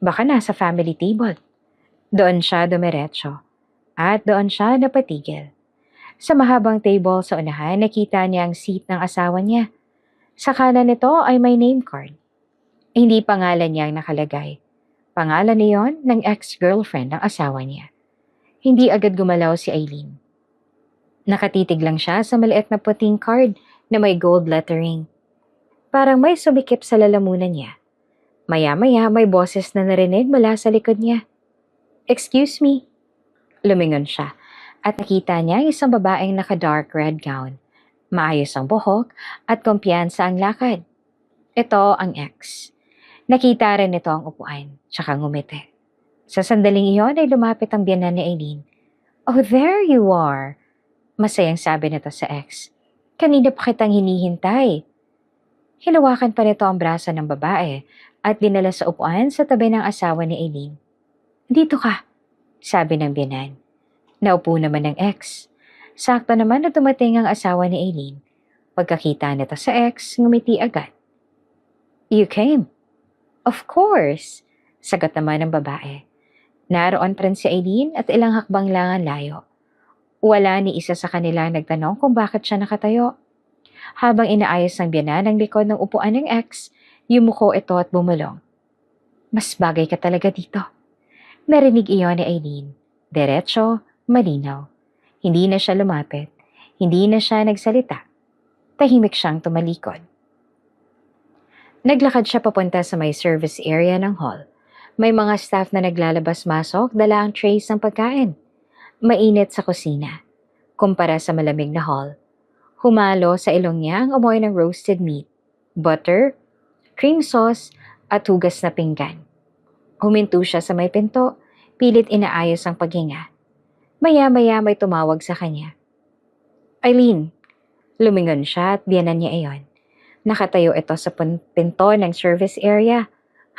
Baka nasa family table. Doon siya dumiretso. At doon siya napatigil. Sa mahabang table sa unahan, nakita niya ang seat ng asawa niya. Sa kanan nito ay may name card. Hindi pangalan niya ang nakalagay. Pangalan niyon ng ex-girlfriend ng asawa niya. Hindi agad gumalaw si Eileen. Nakatitig lang siya sa maliit na puting card na may gold lettering. Parang may sumikip sa lalamunan niya. Maya-maya may boses na narinig mula sa likod niya. "Excuse me." Lumingon siya at nakita niya isang babaeng naka-dark red gown. Maayos ang buhok at kumpiyansa ang lakad. Ito ang ex. Nakita rin ito ang upuan, tsaka ngumiti. Sa sandaling iyon ay lumapit ang biyenan ni Eileen. "Oh, there you are," masayang sabi nito sa ex. "Kanina pa kitang hinihintay." Hinawakan pa nito ang braso ng babae at dinala sa upuan sa tabi ng asawa ni Eileen. "Dito ka," sabi ng biyenan. Naupo naman ng ex. Sakto naman na dumating ang asawa ni Eileen. Pagkakita nito sa ex, ngumiti agad. "You came?" "Of course," sagot naman ng babae. Naroon pa rin si Eileen at ilang hakbang lang ang layo. Wala ni isa sa kanila nagtanong kung bakit siya nakatayo. Habang inaayos ng biyenan ang likod ng upuan ng ex, yumuko ito at bumulong. "Mas bagay ka talaga dito." Narinig iyon ni Eileen. Diretso, malinaw. Hindi na siya lumapit. Hindi na siya nagsalita. Tahimik siyang tumalikod. Naglakad siya papunta sa may service area ng hall. May mga staff na naglalabas-masok, dala ang trays ng pagkain. Mainit sa kusina. Kumpara sa malamig na hall. Humalo sa ilong niya ang amoy ng roasted meat, butter, cream sauce, at hugas na pinggan. Huminto siya sa may pinto, pilit inaayos ang paghinga. Maya-maya may tumawag sa kanya. "Eileen." Lumingon siya at biyanan niya iyon. Nakatayo ito sa pinto ng service area.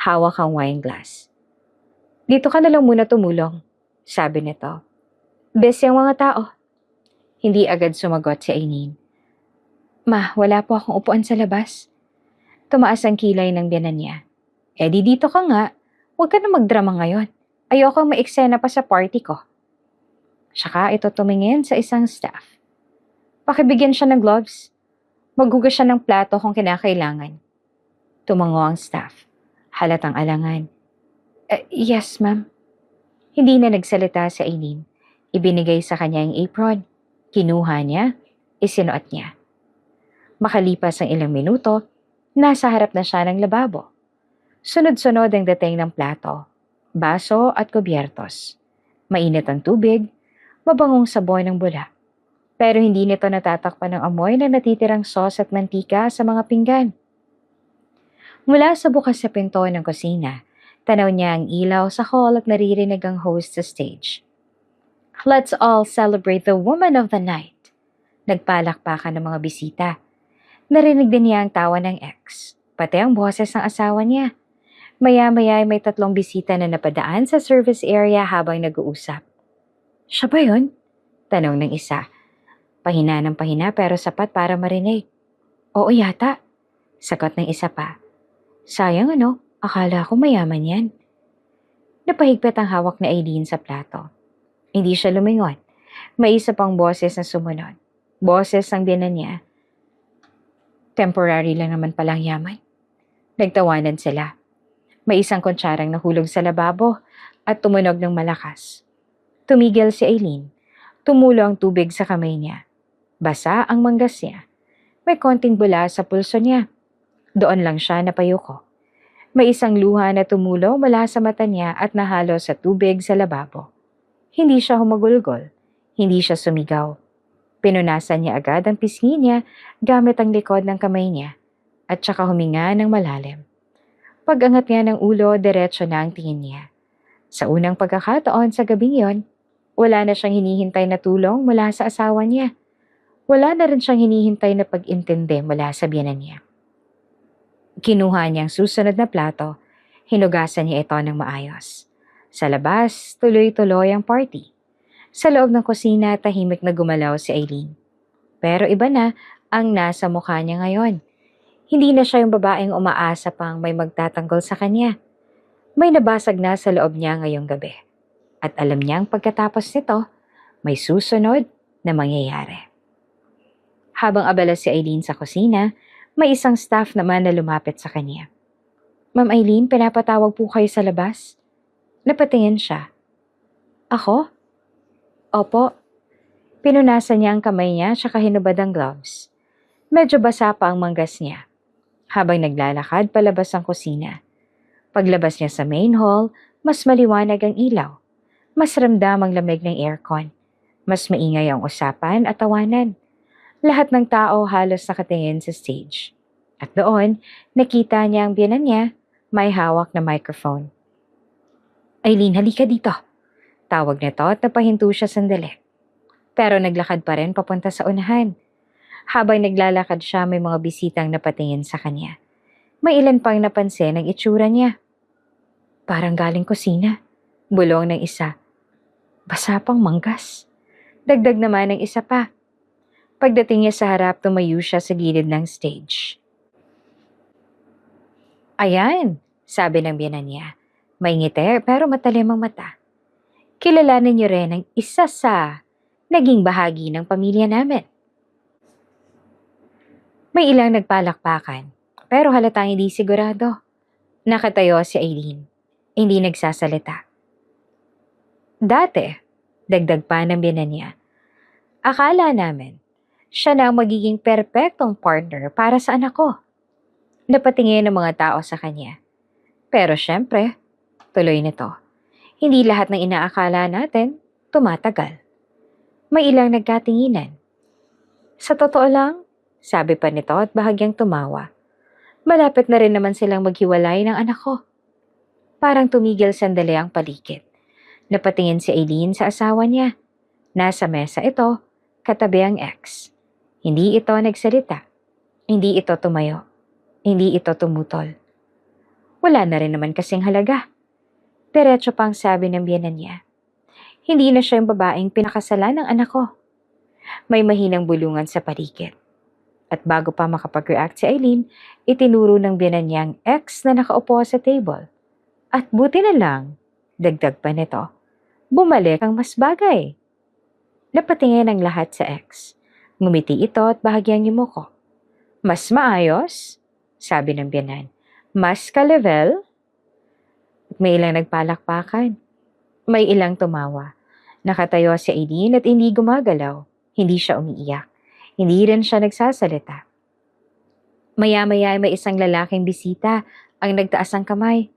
Hawak ang wine glass. "Dito ka na lang muna tumulong," sabi nito. "Busy ang mga tao." Hindi agad sumagot si Eileen. "Ma, wala po akong upuan sa labas." Tumaas ang kilay ng biyanan niya. "Di dito ka nga. Huwag ka na magdrama ngayon. Ayoko maeksena pa sa party ko." Saka ito tumingin sa isang staff. "Pakibigyan siya ng gloves. Maghugas siya ng plato kung kinakailangan." Tumango ang staff. Halatang alangan. Yes, ma'am." Hindi na nagsalita si Eileen. Ibinigay sa kanya ang apron. Kinuha niya. Isinuot niya. Makalipas ang ilang minuto, nasa harap na siya ng lababo. Sunod-sunod ang dating ng plato, baso at kubyertos. Mainit ang tubig, mabangong sabon ng bula. Pero hindi nito natatakpan ng amoy na natitirang sauce at mantika sa mga pinggan. Mula sa bukas sa pinto ng kusina, tanaw niya ang ilaw sa hall at naririnig ang host sa stage. "Let's all celebrate the woman of the night." Nagpalakpakan ng mga bisita. Narinig din niya ang tawa ng ex, pati ang boses ng asawa niya. Maya-maya ay may 3 bisita na napadaan sa service area habang nag-uusap. "Siya ba yun?" tanong ng isa. Pahina ng pahina pero sapat para marinig. "Oo yata," sagot ng isa pa. "Sayang ano, akala ko mayaman yan." Napahigpit ang hawak na Eileen sa plato. Hindi siya lumingon. May isa pang boses na sumunod. Boses ng biyanan niya. Temporary lang naman palang yaman. Nagtawanan sila. May isang kuntsarang nahulog sa lababo at tumunog ng malakas. Tumigil si Eileen. Tumulo ang tubig sa kamay niya. Basa ang manggas niya. May konting bula sa pulso niya. Doon lang siya napayuko. May isang luha na tumulo mula sa mata niya at nahalo sa tubig sa lababo. Hindi siya humagulgol. Hindi siya sumigaw. Pinunasan niya agad ang pisngi niya gamit ang likod ng kamay niya at saka huminga ng malalim. Pag-angat niya ng ulo, diretso na ang tingin niya. Sa unang pagkakataon sa gabing yon, wala na siyang hinihintay na tulong mula sa asawa niya. Wala na rin siyang hinihintay na pag-intindi mula sa biyenan niya. Kinuha niya ang susunod na plato, hinugasan niya ito ng maayos. Sa labas, tuloy-tuloy ang party. Sa loob ng kusina, tahimik na gumalaw si Eileen. Pero iba na ang nasa mukha niya ngayon. Hindi na siya yung babaeng umaasa pang may magtatanggol sa kanya. May nabasag na sa loob niya ngayong gabi. At alam niyang pagkatapos nito, may susunod na mangyayari. Habang abala si Eileen sa kusina, may isang staff naman na lumapit sa kanya. "Ma'am Eileen, pinapatawag po kayo sa labas?" Napatingin siya. "Ako?" "Opo." Pinunasan niya ang kamay niya tsaka hinubad ang gloves. Medyo basa pa ang manggas niya. Habang naglalakad palabas ang kusina. Paglabas niya sa main hall, mas maliwanag ang ilaw. Mas ramdam ang lamig ng aircon. Mas maingay ang usapan at tawanan. Lahat ng tao halos nakatingin sa stage. At doon, nakita niya ang biyenan niya, may hawak na microphone. "Eileen, halika dito." Tawag nito at napahinto siya sandali. Pero naglakad pa rin papunta sa unahan. Habang naglalakad siya, may mga bisitang napatingin sa kanya. May ilan pang napansin ang itsura niya. "Parang galing kusina," bulong ng isa. "Basa pang manggas." Dagdag naman ng isa pa. Pagdating niya sa harap, tumayo siya sa gilid ng stage. "Ayan," sabi ng biyenan niya. May ngiti pero matalim ang mata. "Kilalanin niyo rin ang isa sa naging bahagi ng pamilya namin." May ilang nagpalakpakan, pero halatang hindi sigurado. Nakatayo si Eileen. Hindi nagsasalita. "Dati," dagdag pa ng biyenan niya, "akala namin, siya na ang magiging perpektong partner para sa anak ko." Napatingin ng mga tao sa kanya. Pero syempre, tuloy nito. Hindi lahat ng inaakala natin, tumatagal. May ilang nagkatinginan. "Sa totoo lang," sabi pa nito at bahagyang tumawa, "malapit na rin naman silang maghiwalay ng anak ko." Parang tumigil sandali ang paligid. Napatingin si Eileen sa asawa niya. Nasa mesa ito, katabi ang ex. Hindi ito nagsalita. Hindi ito tumayo. Hindi ito tumutol. Wala na rin naman kasing halaga. Diretso pang sabi ng biyenan niya. Hindi na siya yung babaeng pinakasalan ng anak ko. May mahinang bulungan sa paligid. At bago pa makapag-react si Eileen, itinuro ng biyenan niya ang ex na nakaupo sa table. At buti na lang, dagdag pa nito, bumalik ang mas bagay. Napatingin ang lahat sa ex. Ngumiti ito at bahagyang yumuko. "Mas maayos?" sabi ng biyenan. "Mas ka-level?" May ilang nagpalakpakan. May ilang tumawa. Nakatayo si Eileen at hindi gumagalaw. Hindi siya umiiyak. Hindi rin siya nagsasalita. Maya-maya ay may isang lalaking bisita ang nagtaas ang kamay.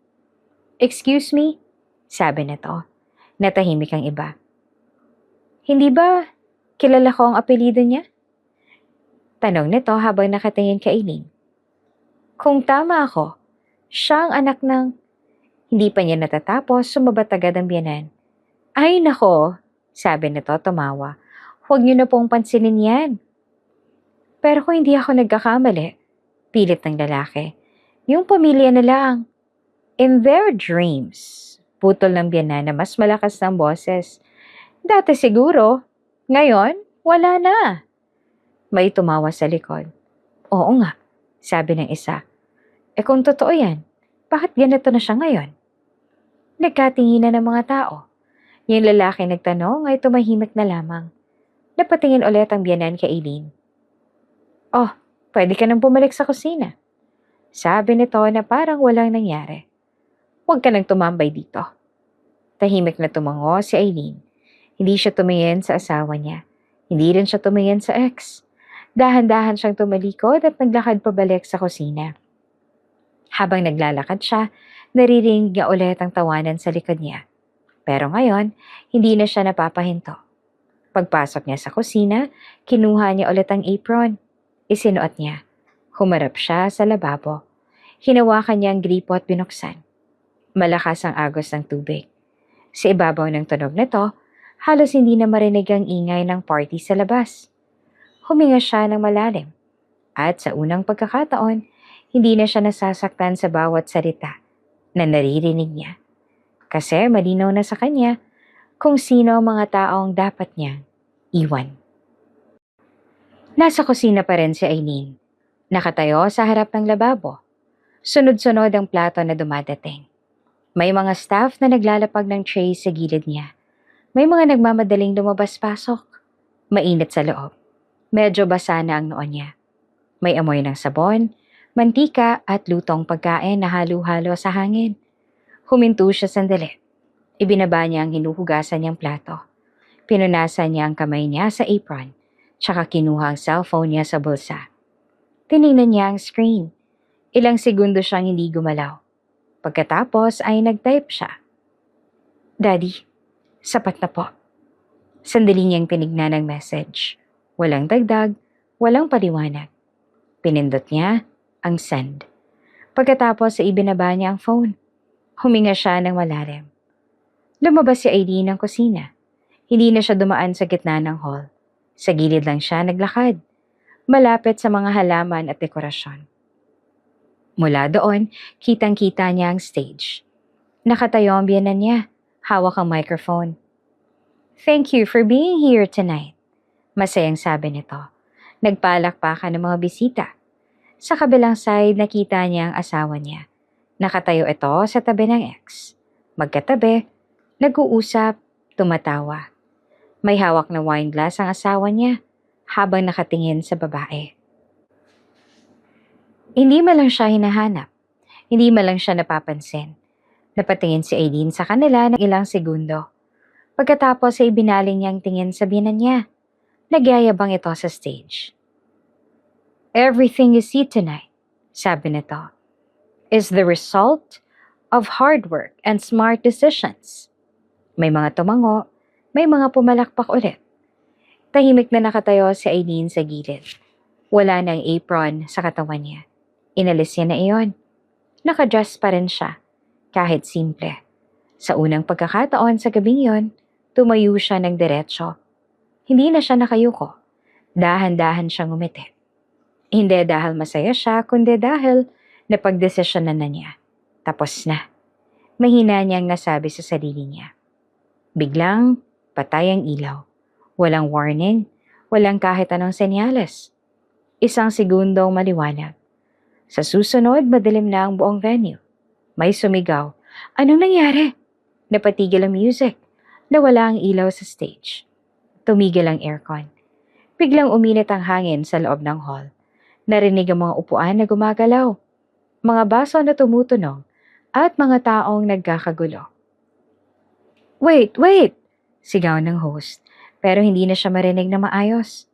"Excuse me?" sabi nito. Natahimik ang iba. "Hindi ba kilala ko ang apelyido niya?" Tanong nito habang nakatingin kay Eileen. "Kung tama ako, siya ang anak ng..." Hindi pa niya natatapos, sumabat agad ang biyenan. "Ay nako," sabi nito tumawa. "Huwag niyo na pong pansinin yan." "Pero kung hindi ako nagkakamali," pilit ng lalaki, "yung pamilya na lang." "In their dreams," putol ng biyenan na mas malakas ng boses. "Dati siguro, ngayon wala na." May tumawa sa likod. "Oo nga," sabi ng isa. Kung totoo yan, bakit ganito na siya ngayon?" Nagkatinginan ng mga tao. Yung lalaki nagtanong ay tumahimik na lamang. Napatingin ulit ang biyenan kay Eileen. "Oh, pwede ka nang bumalik sa kusina." Sabi nito na parang walang nangyari. "Huwag ka nang tumambay dito." Tahimik na tumango si Eileen. Hindi siya tumingin sa asawa niya. Hindi rin siya tumingin sa ex. Dahan-dahan siyang tumalikod at naglakad pabalik sa kusina. Habang naglalakad siya, naririnig niya ulit ang tawanan sa likod niya. Pero ngayon, hindi na siya napapahinto. Pagpasok niya sa kusina, kinuha niya ulit ang apron. Isinuot niya. Humarap siya sa lababo. Hinawakan niya ang gripo at binuksan. Malakas ang agos ng tubig. Sa ibabaw ng tunog nito, halos hindi na marinig ang ingay ng party sa labas. Huminga siya ng malalim. At sa unang pagkakataon, hindi na siya nasasaktan sa bawat salita na naririnig niya. Kasi malinaw na sa kanya kung sino ang mga taong dapat niyang iwan. Nasa kusina pa rin si Aileen. Nakatayo sa harap ng lababo. Sunod-sunod ang plato na dumadating. May mga staff na naglalapag ng tray sa gilid niya. May mga nagmamadaling lumabas-pasok. Mainit sa loob. Medyo basa na ang noon niya. May amoy ng sabon, mantika at lutong pagkain na halo-halo sa hangin. Huminto siya sandali. Ibinaba niya ang hinuhugasan niyang plato. Pinunasan niya ang kamay niya sa apron, tsaka kinuha ang cellphone niya sa bulsa. Tiningnan niya ang screen. Ilang segundo siyang hindi gumalaw. Pagkatapos ay nag-type siya. Daddy, sapat na po. Sandali niyang tinignan ang message. Walang dagdag, walang paliwanag. Pinindot niya ang send. Pagkatapos ay ibinaba niya ang phone. Huminga siya ng malalim. Lumabas si Aileen ng kusina. Hindi na siya dumaan sa gitna ng hall. Sa gilid lang siya naglakad. Malapit sa mga halaman at dekorasyon. Mula doon, kitang-kita niya ang stage. Nakatayo ang biyenan niya. Hawak ang microphone. Thank you for being here tonight. Masayang sabi nito. Nagpalakpakan ng mga bisita. Sa kabilang side, nakita niya ang asawa niya. Nakatayo ito sa tabi ng ex. Magkatabi, nag-uusap, tumatawa. May hawak na wine glass ang asawa niya habang nakatingin sa babae. Hindi man lang siya hinahanap. Hindi man lang siya napapansin. Napatingin si Aileen sa kanila ng ilang segundo. Pagkatapos ay binaling niyang tingin sa biyenan niya. Nagyayabang ito sa stage. Everything you see tonight, sabi nito, is the result of hard work and smart decisions. May mga tumango, may mga pumalakpak ulit. Tahimik na nakatayo si Aileen sa gilid. Wala nang apron sa katawan niya. Inalis niya na iyon. Nakadress pa rin siya, kahit simple. Sa unang pagkakataon sa gabing yon, tumayo siya ng diretsyo. Hindi na siya nakayuko. Dahan-dahan siyang ngumiti. Hindi dahil masaya siya, kundi dahil napagdesisyonan na niya. Tapos na. Mahina niyang nasabi sa sarili niya. Biglang, patay ang ilaw. Walang warning, walang kahit anong senyales. Isang segundong maliwanag. Sa susunod, madilim na ang buong venue. May sumigaw. Anong nangyari? Napatigil ang music. Nawala ang ilaw sa stage. Tumigil ang aircon. Biglang uminit ang hangin sa loob ng hall. Narinig ang mga upuan na gumagalaw. Mga baso na tumutunog at mga taong nagkakagulo. Wait! Sigaw ng host, pero hindi na siya marinig na maayos.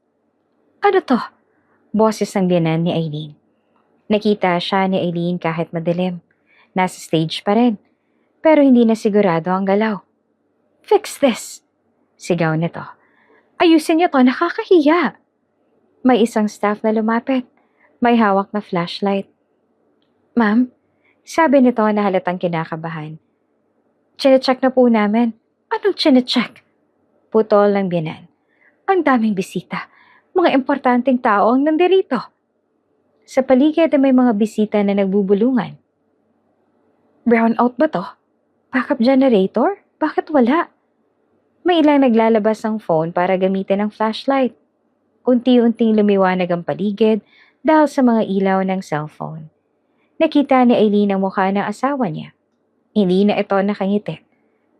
Ano to? Boses ng biyenan ni Aileen. Nakita siya ni Aileen kahit madilim. Nasa stage pa rin, pero hindi na sigurado ang galaw. Fix this! Sigaw nito. Ayusin niyo to, nakakahiya. May isang staff na lumapit. May hawak na flashlight. Ma'am, sabi nito na halatang kinakabahan. Chinecheck na po namin. Anong chinecheck? Putol ng biyenan. Ang daming bisita. Mga importanteng tao ang nandirito. Sa paligid ay may mga bisita na nagbubulungan. Brownout ba to? Backup generator? Bakit wala? May ilang naglalabas ng phone para gamitin ang flashlight. Unti-unting lumiwanag ang paligid dahil sa mga ilaw ng cellphone. Nakita ni Aileen ang mukha ng asawa niya. Hindi na ito nakangiti.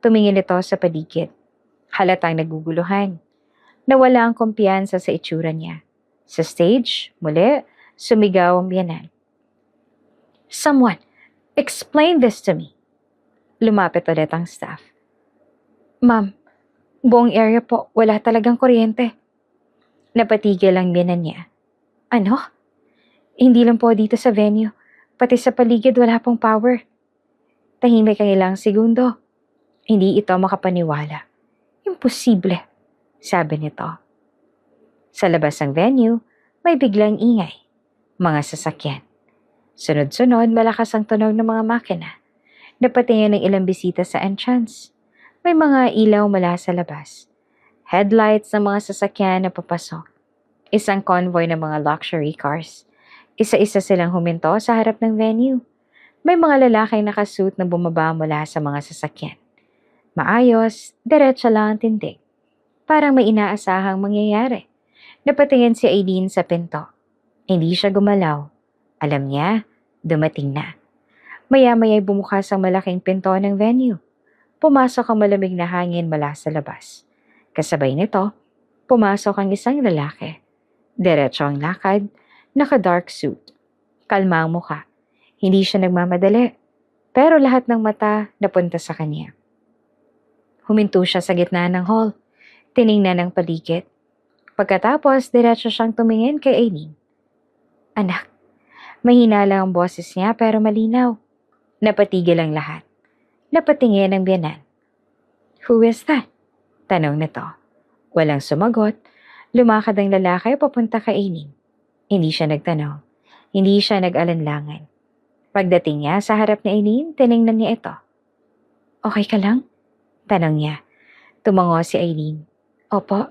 Tumingin ito sa paligid. Halatang naguguluhan. Nawala ang kumpiyansa sa itsura niya. Sa stage, muli, sumigaw ang biyenan. Someone, explain this to me. Lumapit ulit ang staff. Ma'am, buong area po, wala talagang kuryente. Napatigil ang biyenan niya. Ano? Hindi lang po dito sa venue, Pati sa paligid wala pong power. Tahimik ang ilang segundo. Hindi ito makapaniwala. Imposible, sabi nito. Sa labas ng venue, may biglang ingay. Mga sasakyan. Sunod-sunod, malakas ang tunog ng mga makina. Napatingin ng ilang bisita sa entrance. May mga ilaw mula sa labas. Headlights ng mga sasakyan na papasok. Isang convoy ng mga luxury cars. Isa-isa silang huminto sa harap ng venue. May mga lalaking nakasuit na bumaba mula sa mga sasakyan. Maayos, diretso lang ang tindig. Parang may inaasahang mangyayari. Napatingin si Aileen sa pinto. Hindi siya gumalaw. Alam niya, dumating na. Maya-maya'y bumukas ang malaking pinto ng venue. Pumasok ang malamig na hangin mula sa labas. Kasabay nito, pumasok ang isang lalaki. Diretso ang lakad, naka-dark suit. Kalma ang muka. Hindi siya nagmamadali, pero lahat ng mata napunta sa kanya. Huminto siya sa gitna ng hall. Tiningnan ang paligid. Pagkatapos, diretso siyang tumingin kay Aileen. Anak, mahina lang ang boses niya pero malinaw. Napatigil ang lahat. Napatingin ang biyanan. Who is that? Tanong nito. Walang sumagot. Lumakad ang lalaki papunta kay Aileen. Hindi siya nagtanong. Hindi siya nag-alanlangan. Pagdating niya sa harap ni Aileen, tiningnan niya ito. Okay ka lang? Tanong niya. Tumango si Aileen. Opo.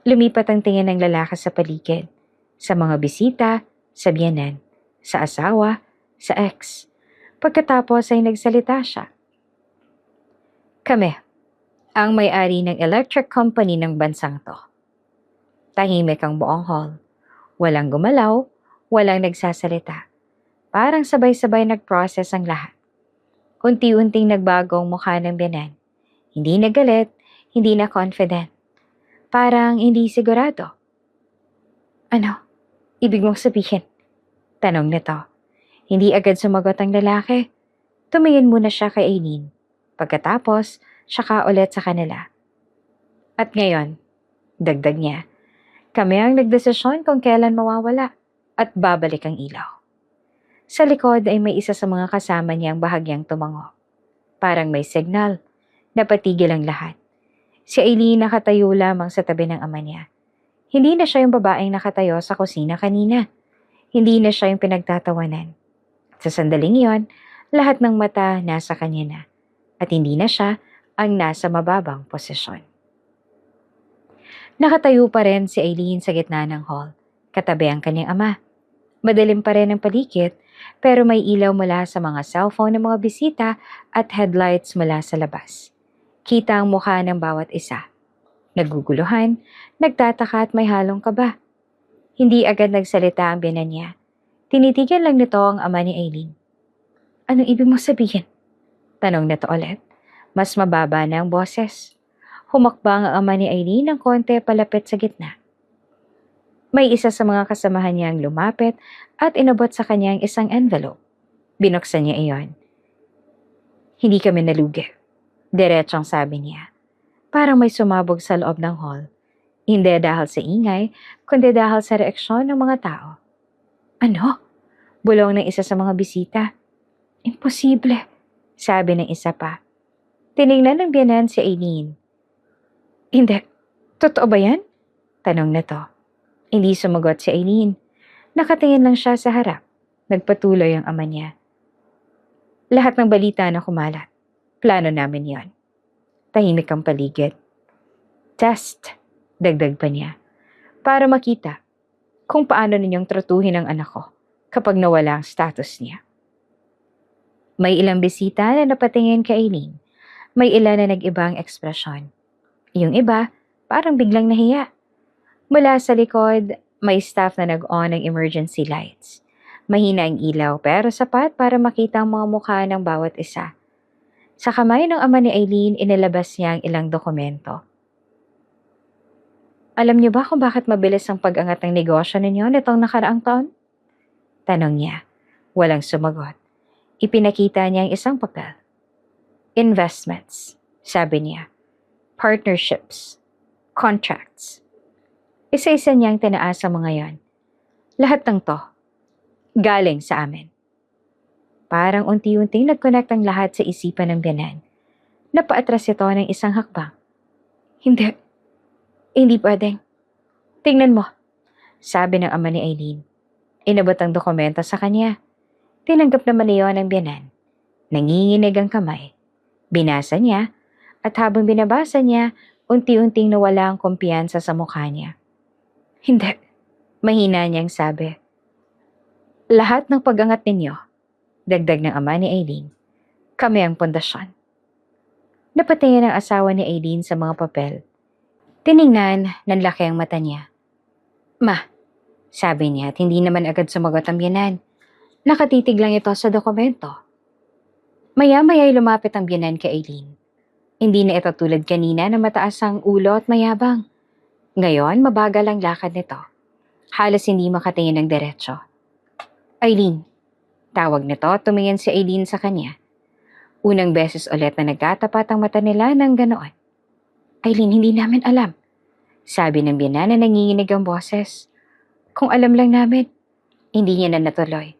Lumipat ang tingin ng lalaki sa paligid. Sa mga bisita, sa biyanan, sa asawa, sa ex. Pagkatapos ay nagsalita siya. Kami, ang may-ari ng electric company ng bansang to. Tahimik ang buong hall. Walang gumalaw, walang nagsasalita. Parang sabay-sabay nag-process ang lahat. Unti-unting nagbago ang mukha ng biyanan. Hindi na galit, hindi na confident. Parang hindi sigurado. Ano? Ibig mong sabihin? Tanong nito. Hindi agad sumagot ang lalaki. Tumingin muna siya kay Aileen. Pagkatapos, siya ulit sa kanila. At ngayon, dagdag niya, kami ang nagdesisyon kung kailan mawawala at babalik ang ilaw. Sa likod ay may isa sa mga kasama niyang bahagyang tumango. Parang may signal. Napatigil ang lahat. Si Aileen nakatayo lamang sa tabi ng ama niya. Hindi na siya yung babaeng nakatayo sa kusina kanina. Hindi na siya yung pinagtatawanan. Sa sandaling iyon, lahat ng mata nasa kanya na. At hindi na siya ang nasa mababang posisyon. Nakatayo pa rin si Aileen sa gitna ng hall. Katabi ang kanyang ama. Madilim pa rin ang paligid, pero may ilaw mula sa mga cellphone ng mga bisita at headlights mula sa labas. Kita ang mukha ng bawat isa. Naguguluhan, nagtataka at may halong kaba. Hindi agad nagsalita ang biyanan niya. Tinitigan lang nito ang ama ni Aileen. Anong ibig mo sabihin? Tanong nito ulit. Mas mababa na ang boses. Humakbang ang ama ni Aileen ng konti palapit sa gitna. May isa sa mga kasamahan niyang lumapit at inabot sa kanya ang isang envelope. Binuksan niya iyon. Hindi kami nalugi. Diretsong sabi niya. Parang may sumabog sa loob ng hall. Hindi dahil sa ingay, kundi dahil sa reaksyon ng mga tao. Ano? Bulong ng isa sa mga bisita. Imposible, sabi ng isa pa. Tinignan ng biyanan si Aileen. Hindi. Totoo ba yan? Tanong nito. Hindi sumagot si Aileen. Nakatingin lang siya sa harap. Nagpatuloy ang ama niya. Lahat ng balita na kumalat. Plano namin yon. Tahimik ang paligid. Test, dagdag pa niya. Para makita kung paano ninyong tratuhin ang anak ko kapag nawala ang status niya. May ilang bisita na napatingin kay Aileen. May ilan na nag-iba ang ekspresyon. Yung iba, parang biglang nahiya. Mula sa likod, may staff na nag-on ng emergency lights. Mahina ang ilaw pero sapat para makita ang mga mukha ng bawat isa. Sa kamay ng ama ni Aileen, inilabas niya ang ilang dokumento. Alam niyo ba kung bakit mabilis ang pag-angat ng negosyo ninyo nitong nakaraang taon? Tanong niya. Walang sumagot. Ipinakita niya ang isang papel. Investments, sabi niya. Partnerships. Contracts. Isa-isa niyang tinaas ang mga yon. Lahat ng to, galing sa amin. Parang unti-unting nag-connect ang lahat sa isipan ng biyanan. Napaatras ito ng isang hakbang. Hindi, hindi pwedeng. Tingnan mo, sabi ng ama ni Eileen. Inabot ang dokumento sa kanya. Tinanggap naman niyon ang biyanan. Nanginginig ang kamay. Binasa niya at habang binabasa niya, unti-unting nawala ang kumpiyansa sa mukha niya. Hindi, mahina niyang sabi. Lahat ng pag-angat ninyo, dagdag ng ama ni Eileen, kami ang pundasyon. Napatingin ang asawa ni Eileen sa mga papel. Tiningnan, nanlaki ang mata niya. Ma, sabi niya at hindi naman agad sumagot ang biyanan. Nakatitig lang ito sa dokumento. Maya-maya'y lumapit ang biyanan kay Eileen. Hindi na ito tulad kanina na mataas ang ulo at mayabang. Ngayon, mabagal ang lakad nito. Halos hindi makatingin ng diretso. Eileen, tawag nito, tumingin si Eileen sa kanya. Unang beses ulit na nagkatapat ang mata nila ng ganoon. Eileen, hindi namin alam. Sabi ng biyanan na nanginginig ang boses. Kung alam lang namin, hindi niya na natuloy.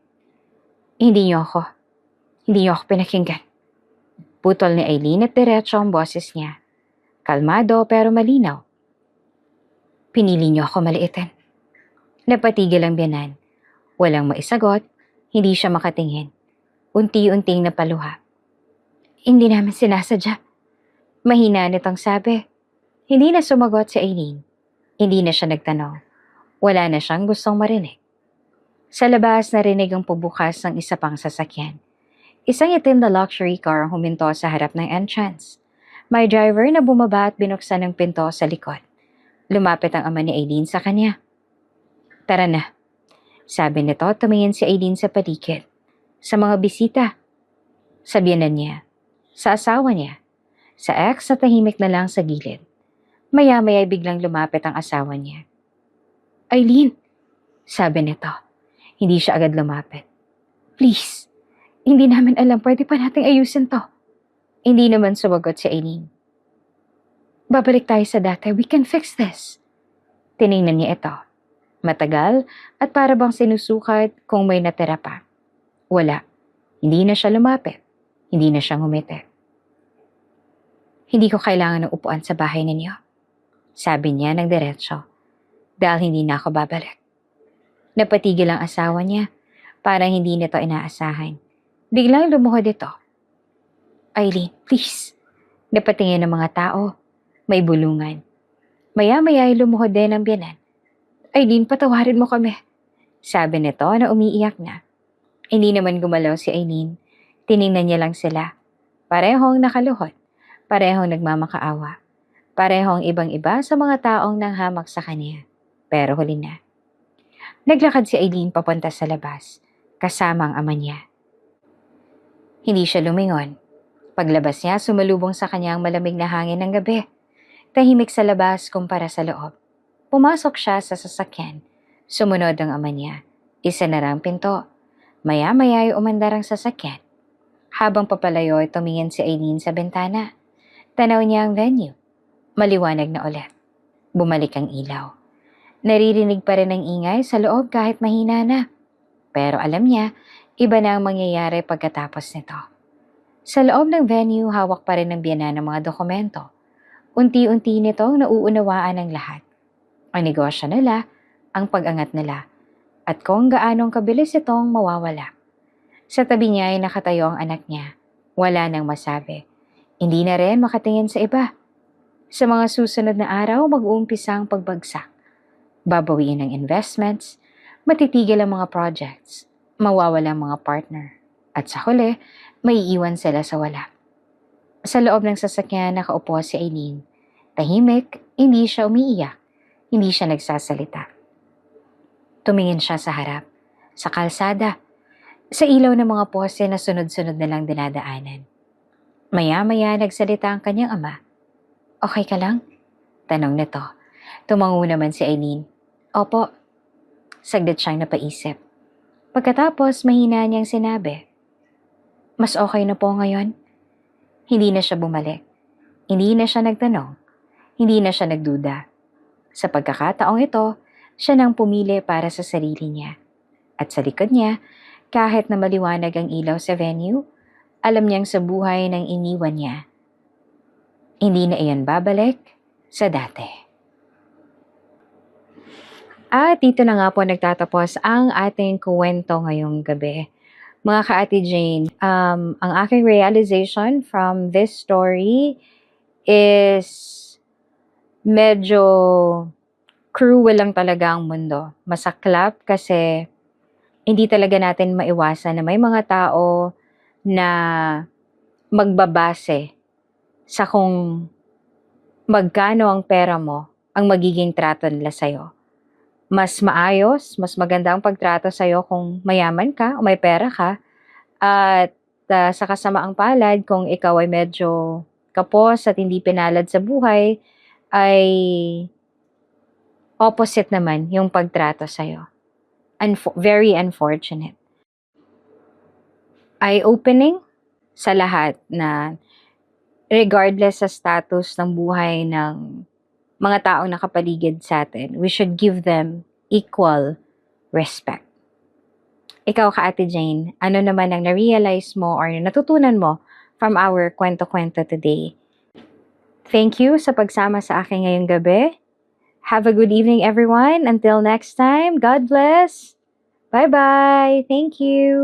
Hindi niyo ako pinakinggan. Putol ni Eileen at diretso ang boses niya. Kalmado pero malinaw. Pinili niyo ako maliitin. Napatigil ang biyanan. Walang maisagot, hindi siya makatingin. Unti-unting napaluha. Hindi namin sinasadya. Mahina nitong sabi. Hindi na sumagot si Eileen. Hindi na siya nagtanong. Wala na siyang gustong marinig. Sa labas narinig ang pubukas ng isa pang sasakyan. Isang itim na luxury car ang huminto sa harap ng entrance. May driver na bumaba at binuksan ng pinto sa likod. Lumapit ang ama ni Eileen sa kanya. Tara na. Sabi nito, tumingin si Eileen sa paligid. Sa mga bisita. Sa biyanan niya. Sa asawa niya. Sa ex na tahimik na lang sa gilid. Maya-maya biglang lumapit ang asawa niya. Eileen, sabi nito. Hindi siya agad lumapit. Please, hindi namin alam, pwede pa nating ayusin to. Hindi naman sumagot si Eileen. Babalik tayo sa dati, we can fix this. Tiningnan niya ito. Matagal at para bang sinusukat kung may natira pa. Wala. Hindi na siya lumapit. Hindi na siya ngumiti. Hindi ko kailangan ng upuan sa bahay ninyo. Sabi niya ng diretso. Dahil hindi na ako babalik. Napatigil ang asawa niya. Parang hindi nito inaasahan. Biglang lumuhod ito. Eileen, please. Napatingin ng mga tao. May bulungan. Maya-maya ay lumuhod din ang biyanan. Eileen, patawarin mo kami. Sabi nito na umiiyak na. Hindi naman gumalaw si Eileen. Tiningnan niya lang sila. Parehong nakaluhod. Parehong nagmamakaawa. Parehong ibang-iba sa mga taong nanghamak sa kanya. Pero huli na. Naglakad si Eileen papunta sa labas. Kasama ang ama niya. Hindi siya lumingon. Paglabas niya, sumalubong sa kanya ang malamig na hangin ng gabi. Tahimik sa labas kumpara sa loob. Pumasok siya sa sasakyan. Sumunod ang ama niya. Isinara ang pinto. Maya-maya ay umandar ang sasakyan. Habang papalayo ay tumingin si Eileen sa bintana. Tanaw niya ang venue. Maliwanag na ulit. Bumalik ang ilaw. Naririnig pa rin ang ingay sa loob kahit mahina na. Pero alam niya, iba na ang mangyayari pagkatapos nito. Sa loob ng venue, hawak pa rin ng biyanan ng mga dokumento. Unti-unti nitong nauunawaan ng lahat. Ang negosyo nila, ang pag-angat nila, at kung gaanong kabilis itong mawawala. Sa tabi niya ay nakatayo ang anak niya. Wala nang masabi. Hindi na rin makatingin sa iba. Sa mga susunod na araw, mag-uumpisa ang pagbagsak. Babawiin ang investments, matitigil ang mga projects, mawawala ang mga partner. At sa huli, maiiwan sila sa wala. Sa loob ng sasakyan, nakaupo si Eileen. Tahimik, hindi siya umiiyak, hindi siya nagsasalita. Tumingin siya sa harap, sa kalsada, sa ilaw ng mga pose na sunod-sunod na lang dinadaanan. Maya-maya nagsalita ang kanyang ama. Okay ka lang? Tanong nito. Tumango naman si Eileen. Opo. Saglit siyang napaisip. Pagkatapos mahina niyang sinabi. Mas okay na po ngayon? Hindi na siya bumalik. Hindi na siya nagtanong. Hindi na siya nagduda. Sa pagkakataong ito, siya nang pumili para sa sarili niya. At sa likod niya, Kahit na maliwanag ang ilaw sa venue, alam niyang sa buhay nang iniwan niya, hindi na iyan babalik sa dati. At dito na nga po nagtatapos ang ating kwento ngayong gabi. Mga ka-Ate Jane, ang aking realization from this story is medyo cruel lang talaga ang mundo. Masaklap kasi hindi talaga natin maiwasan na may mga tao na magbabase sa kung magkano ang pera mo ang magiging trato nila sa'yo. Mas maayos, mas maganda ang pagtrato sa'yo kung mayaman ka o may pera ka. At sa kasamaang palad, kung ikaw ay medyo kapos at hindi pinalad sa buhay, ay opposite naman yung pagtrato sa'yo. Very unfortunate. Eye-opening sa lahat na regardless sa status ng buhay ng mga taong nakapaligid sa atin, we should give them equal respect. Ikaw, ka-Ate Jane, ano naman ang na-realize mo or natutunan mo from our kwento-kwento today? Thank you sa pagsama sa akin ngayong gabi. Have a good evening, everyone. Until next time, God bless. Bye-bye. Thank you.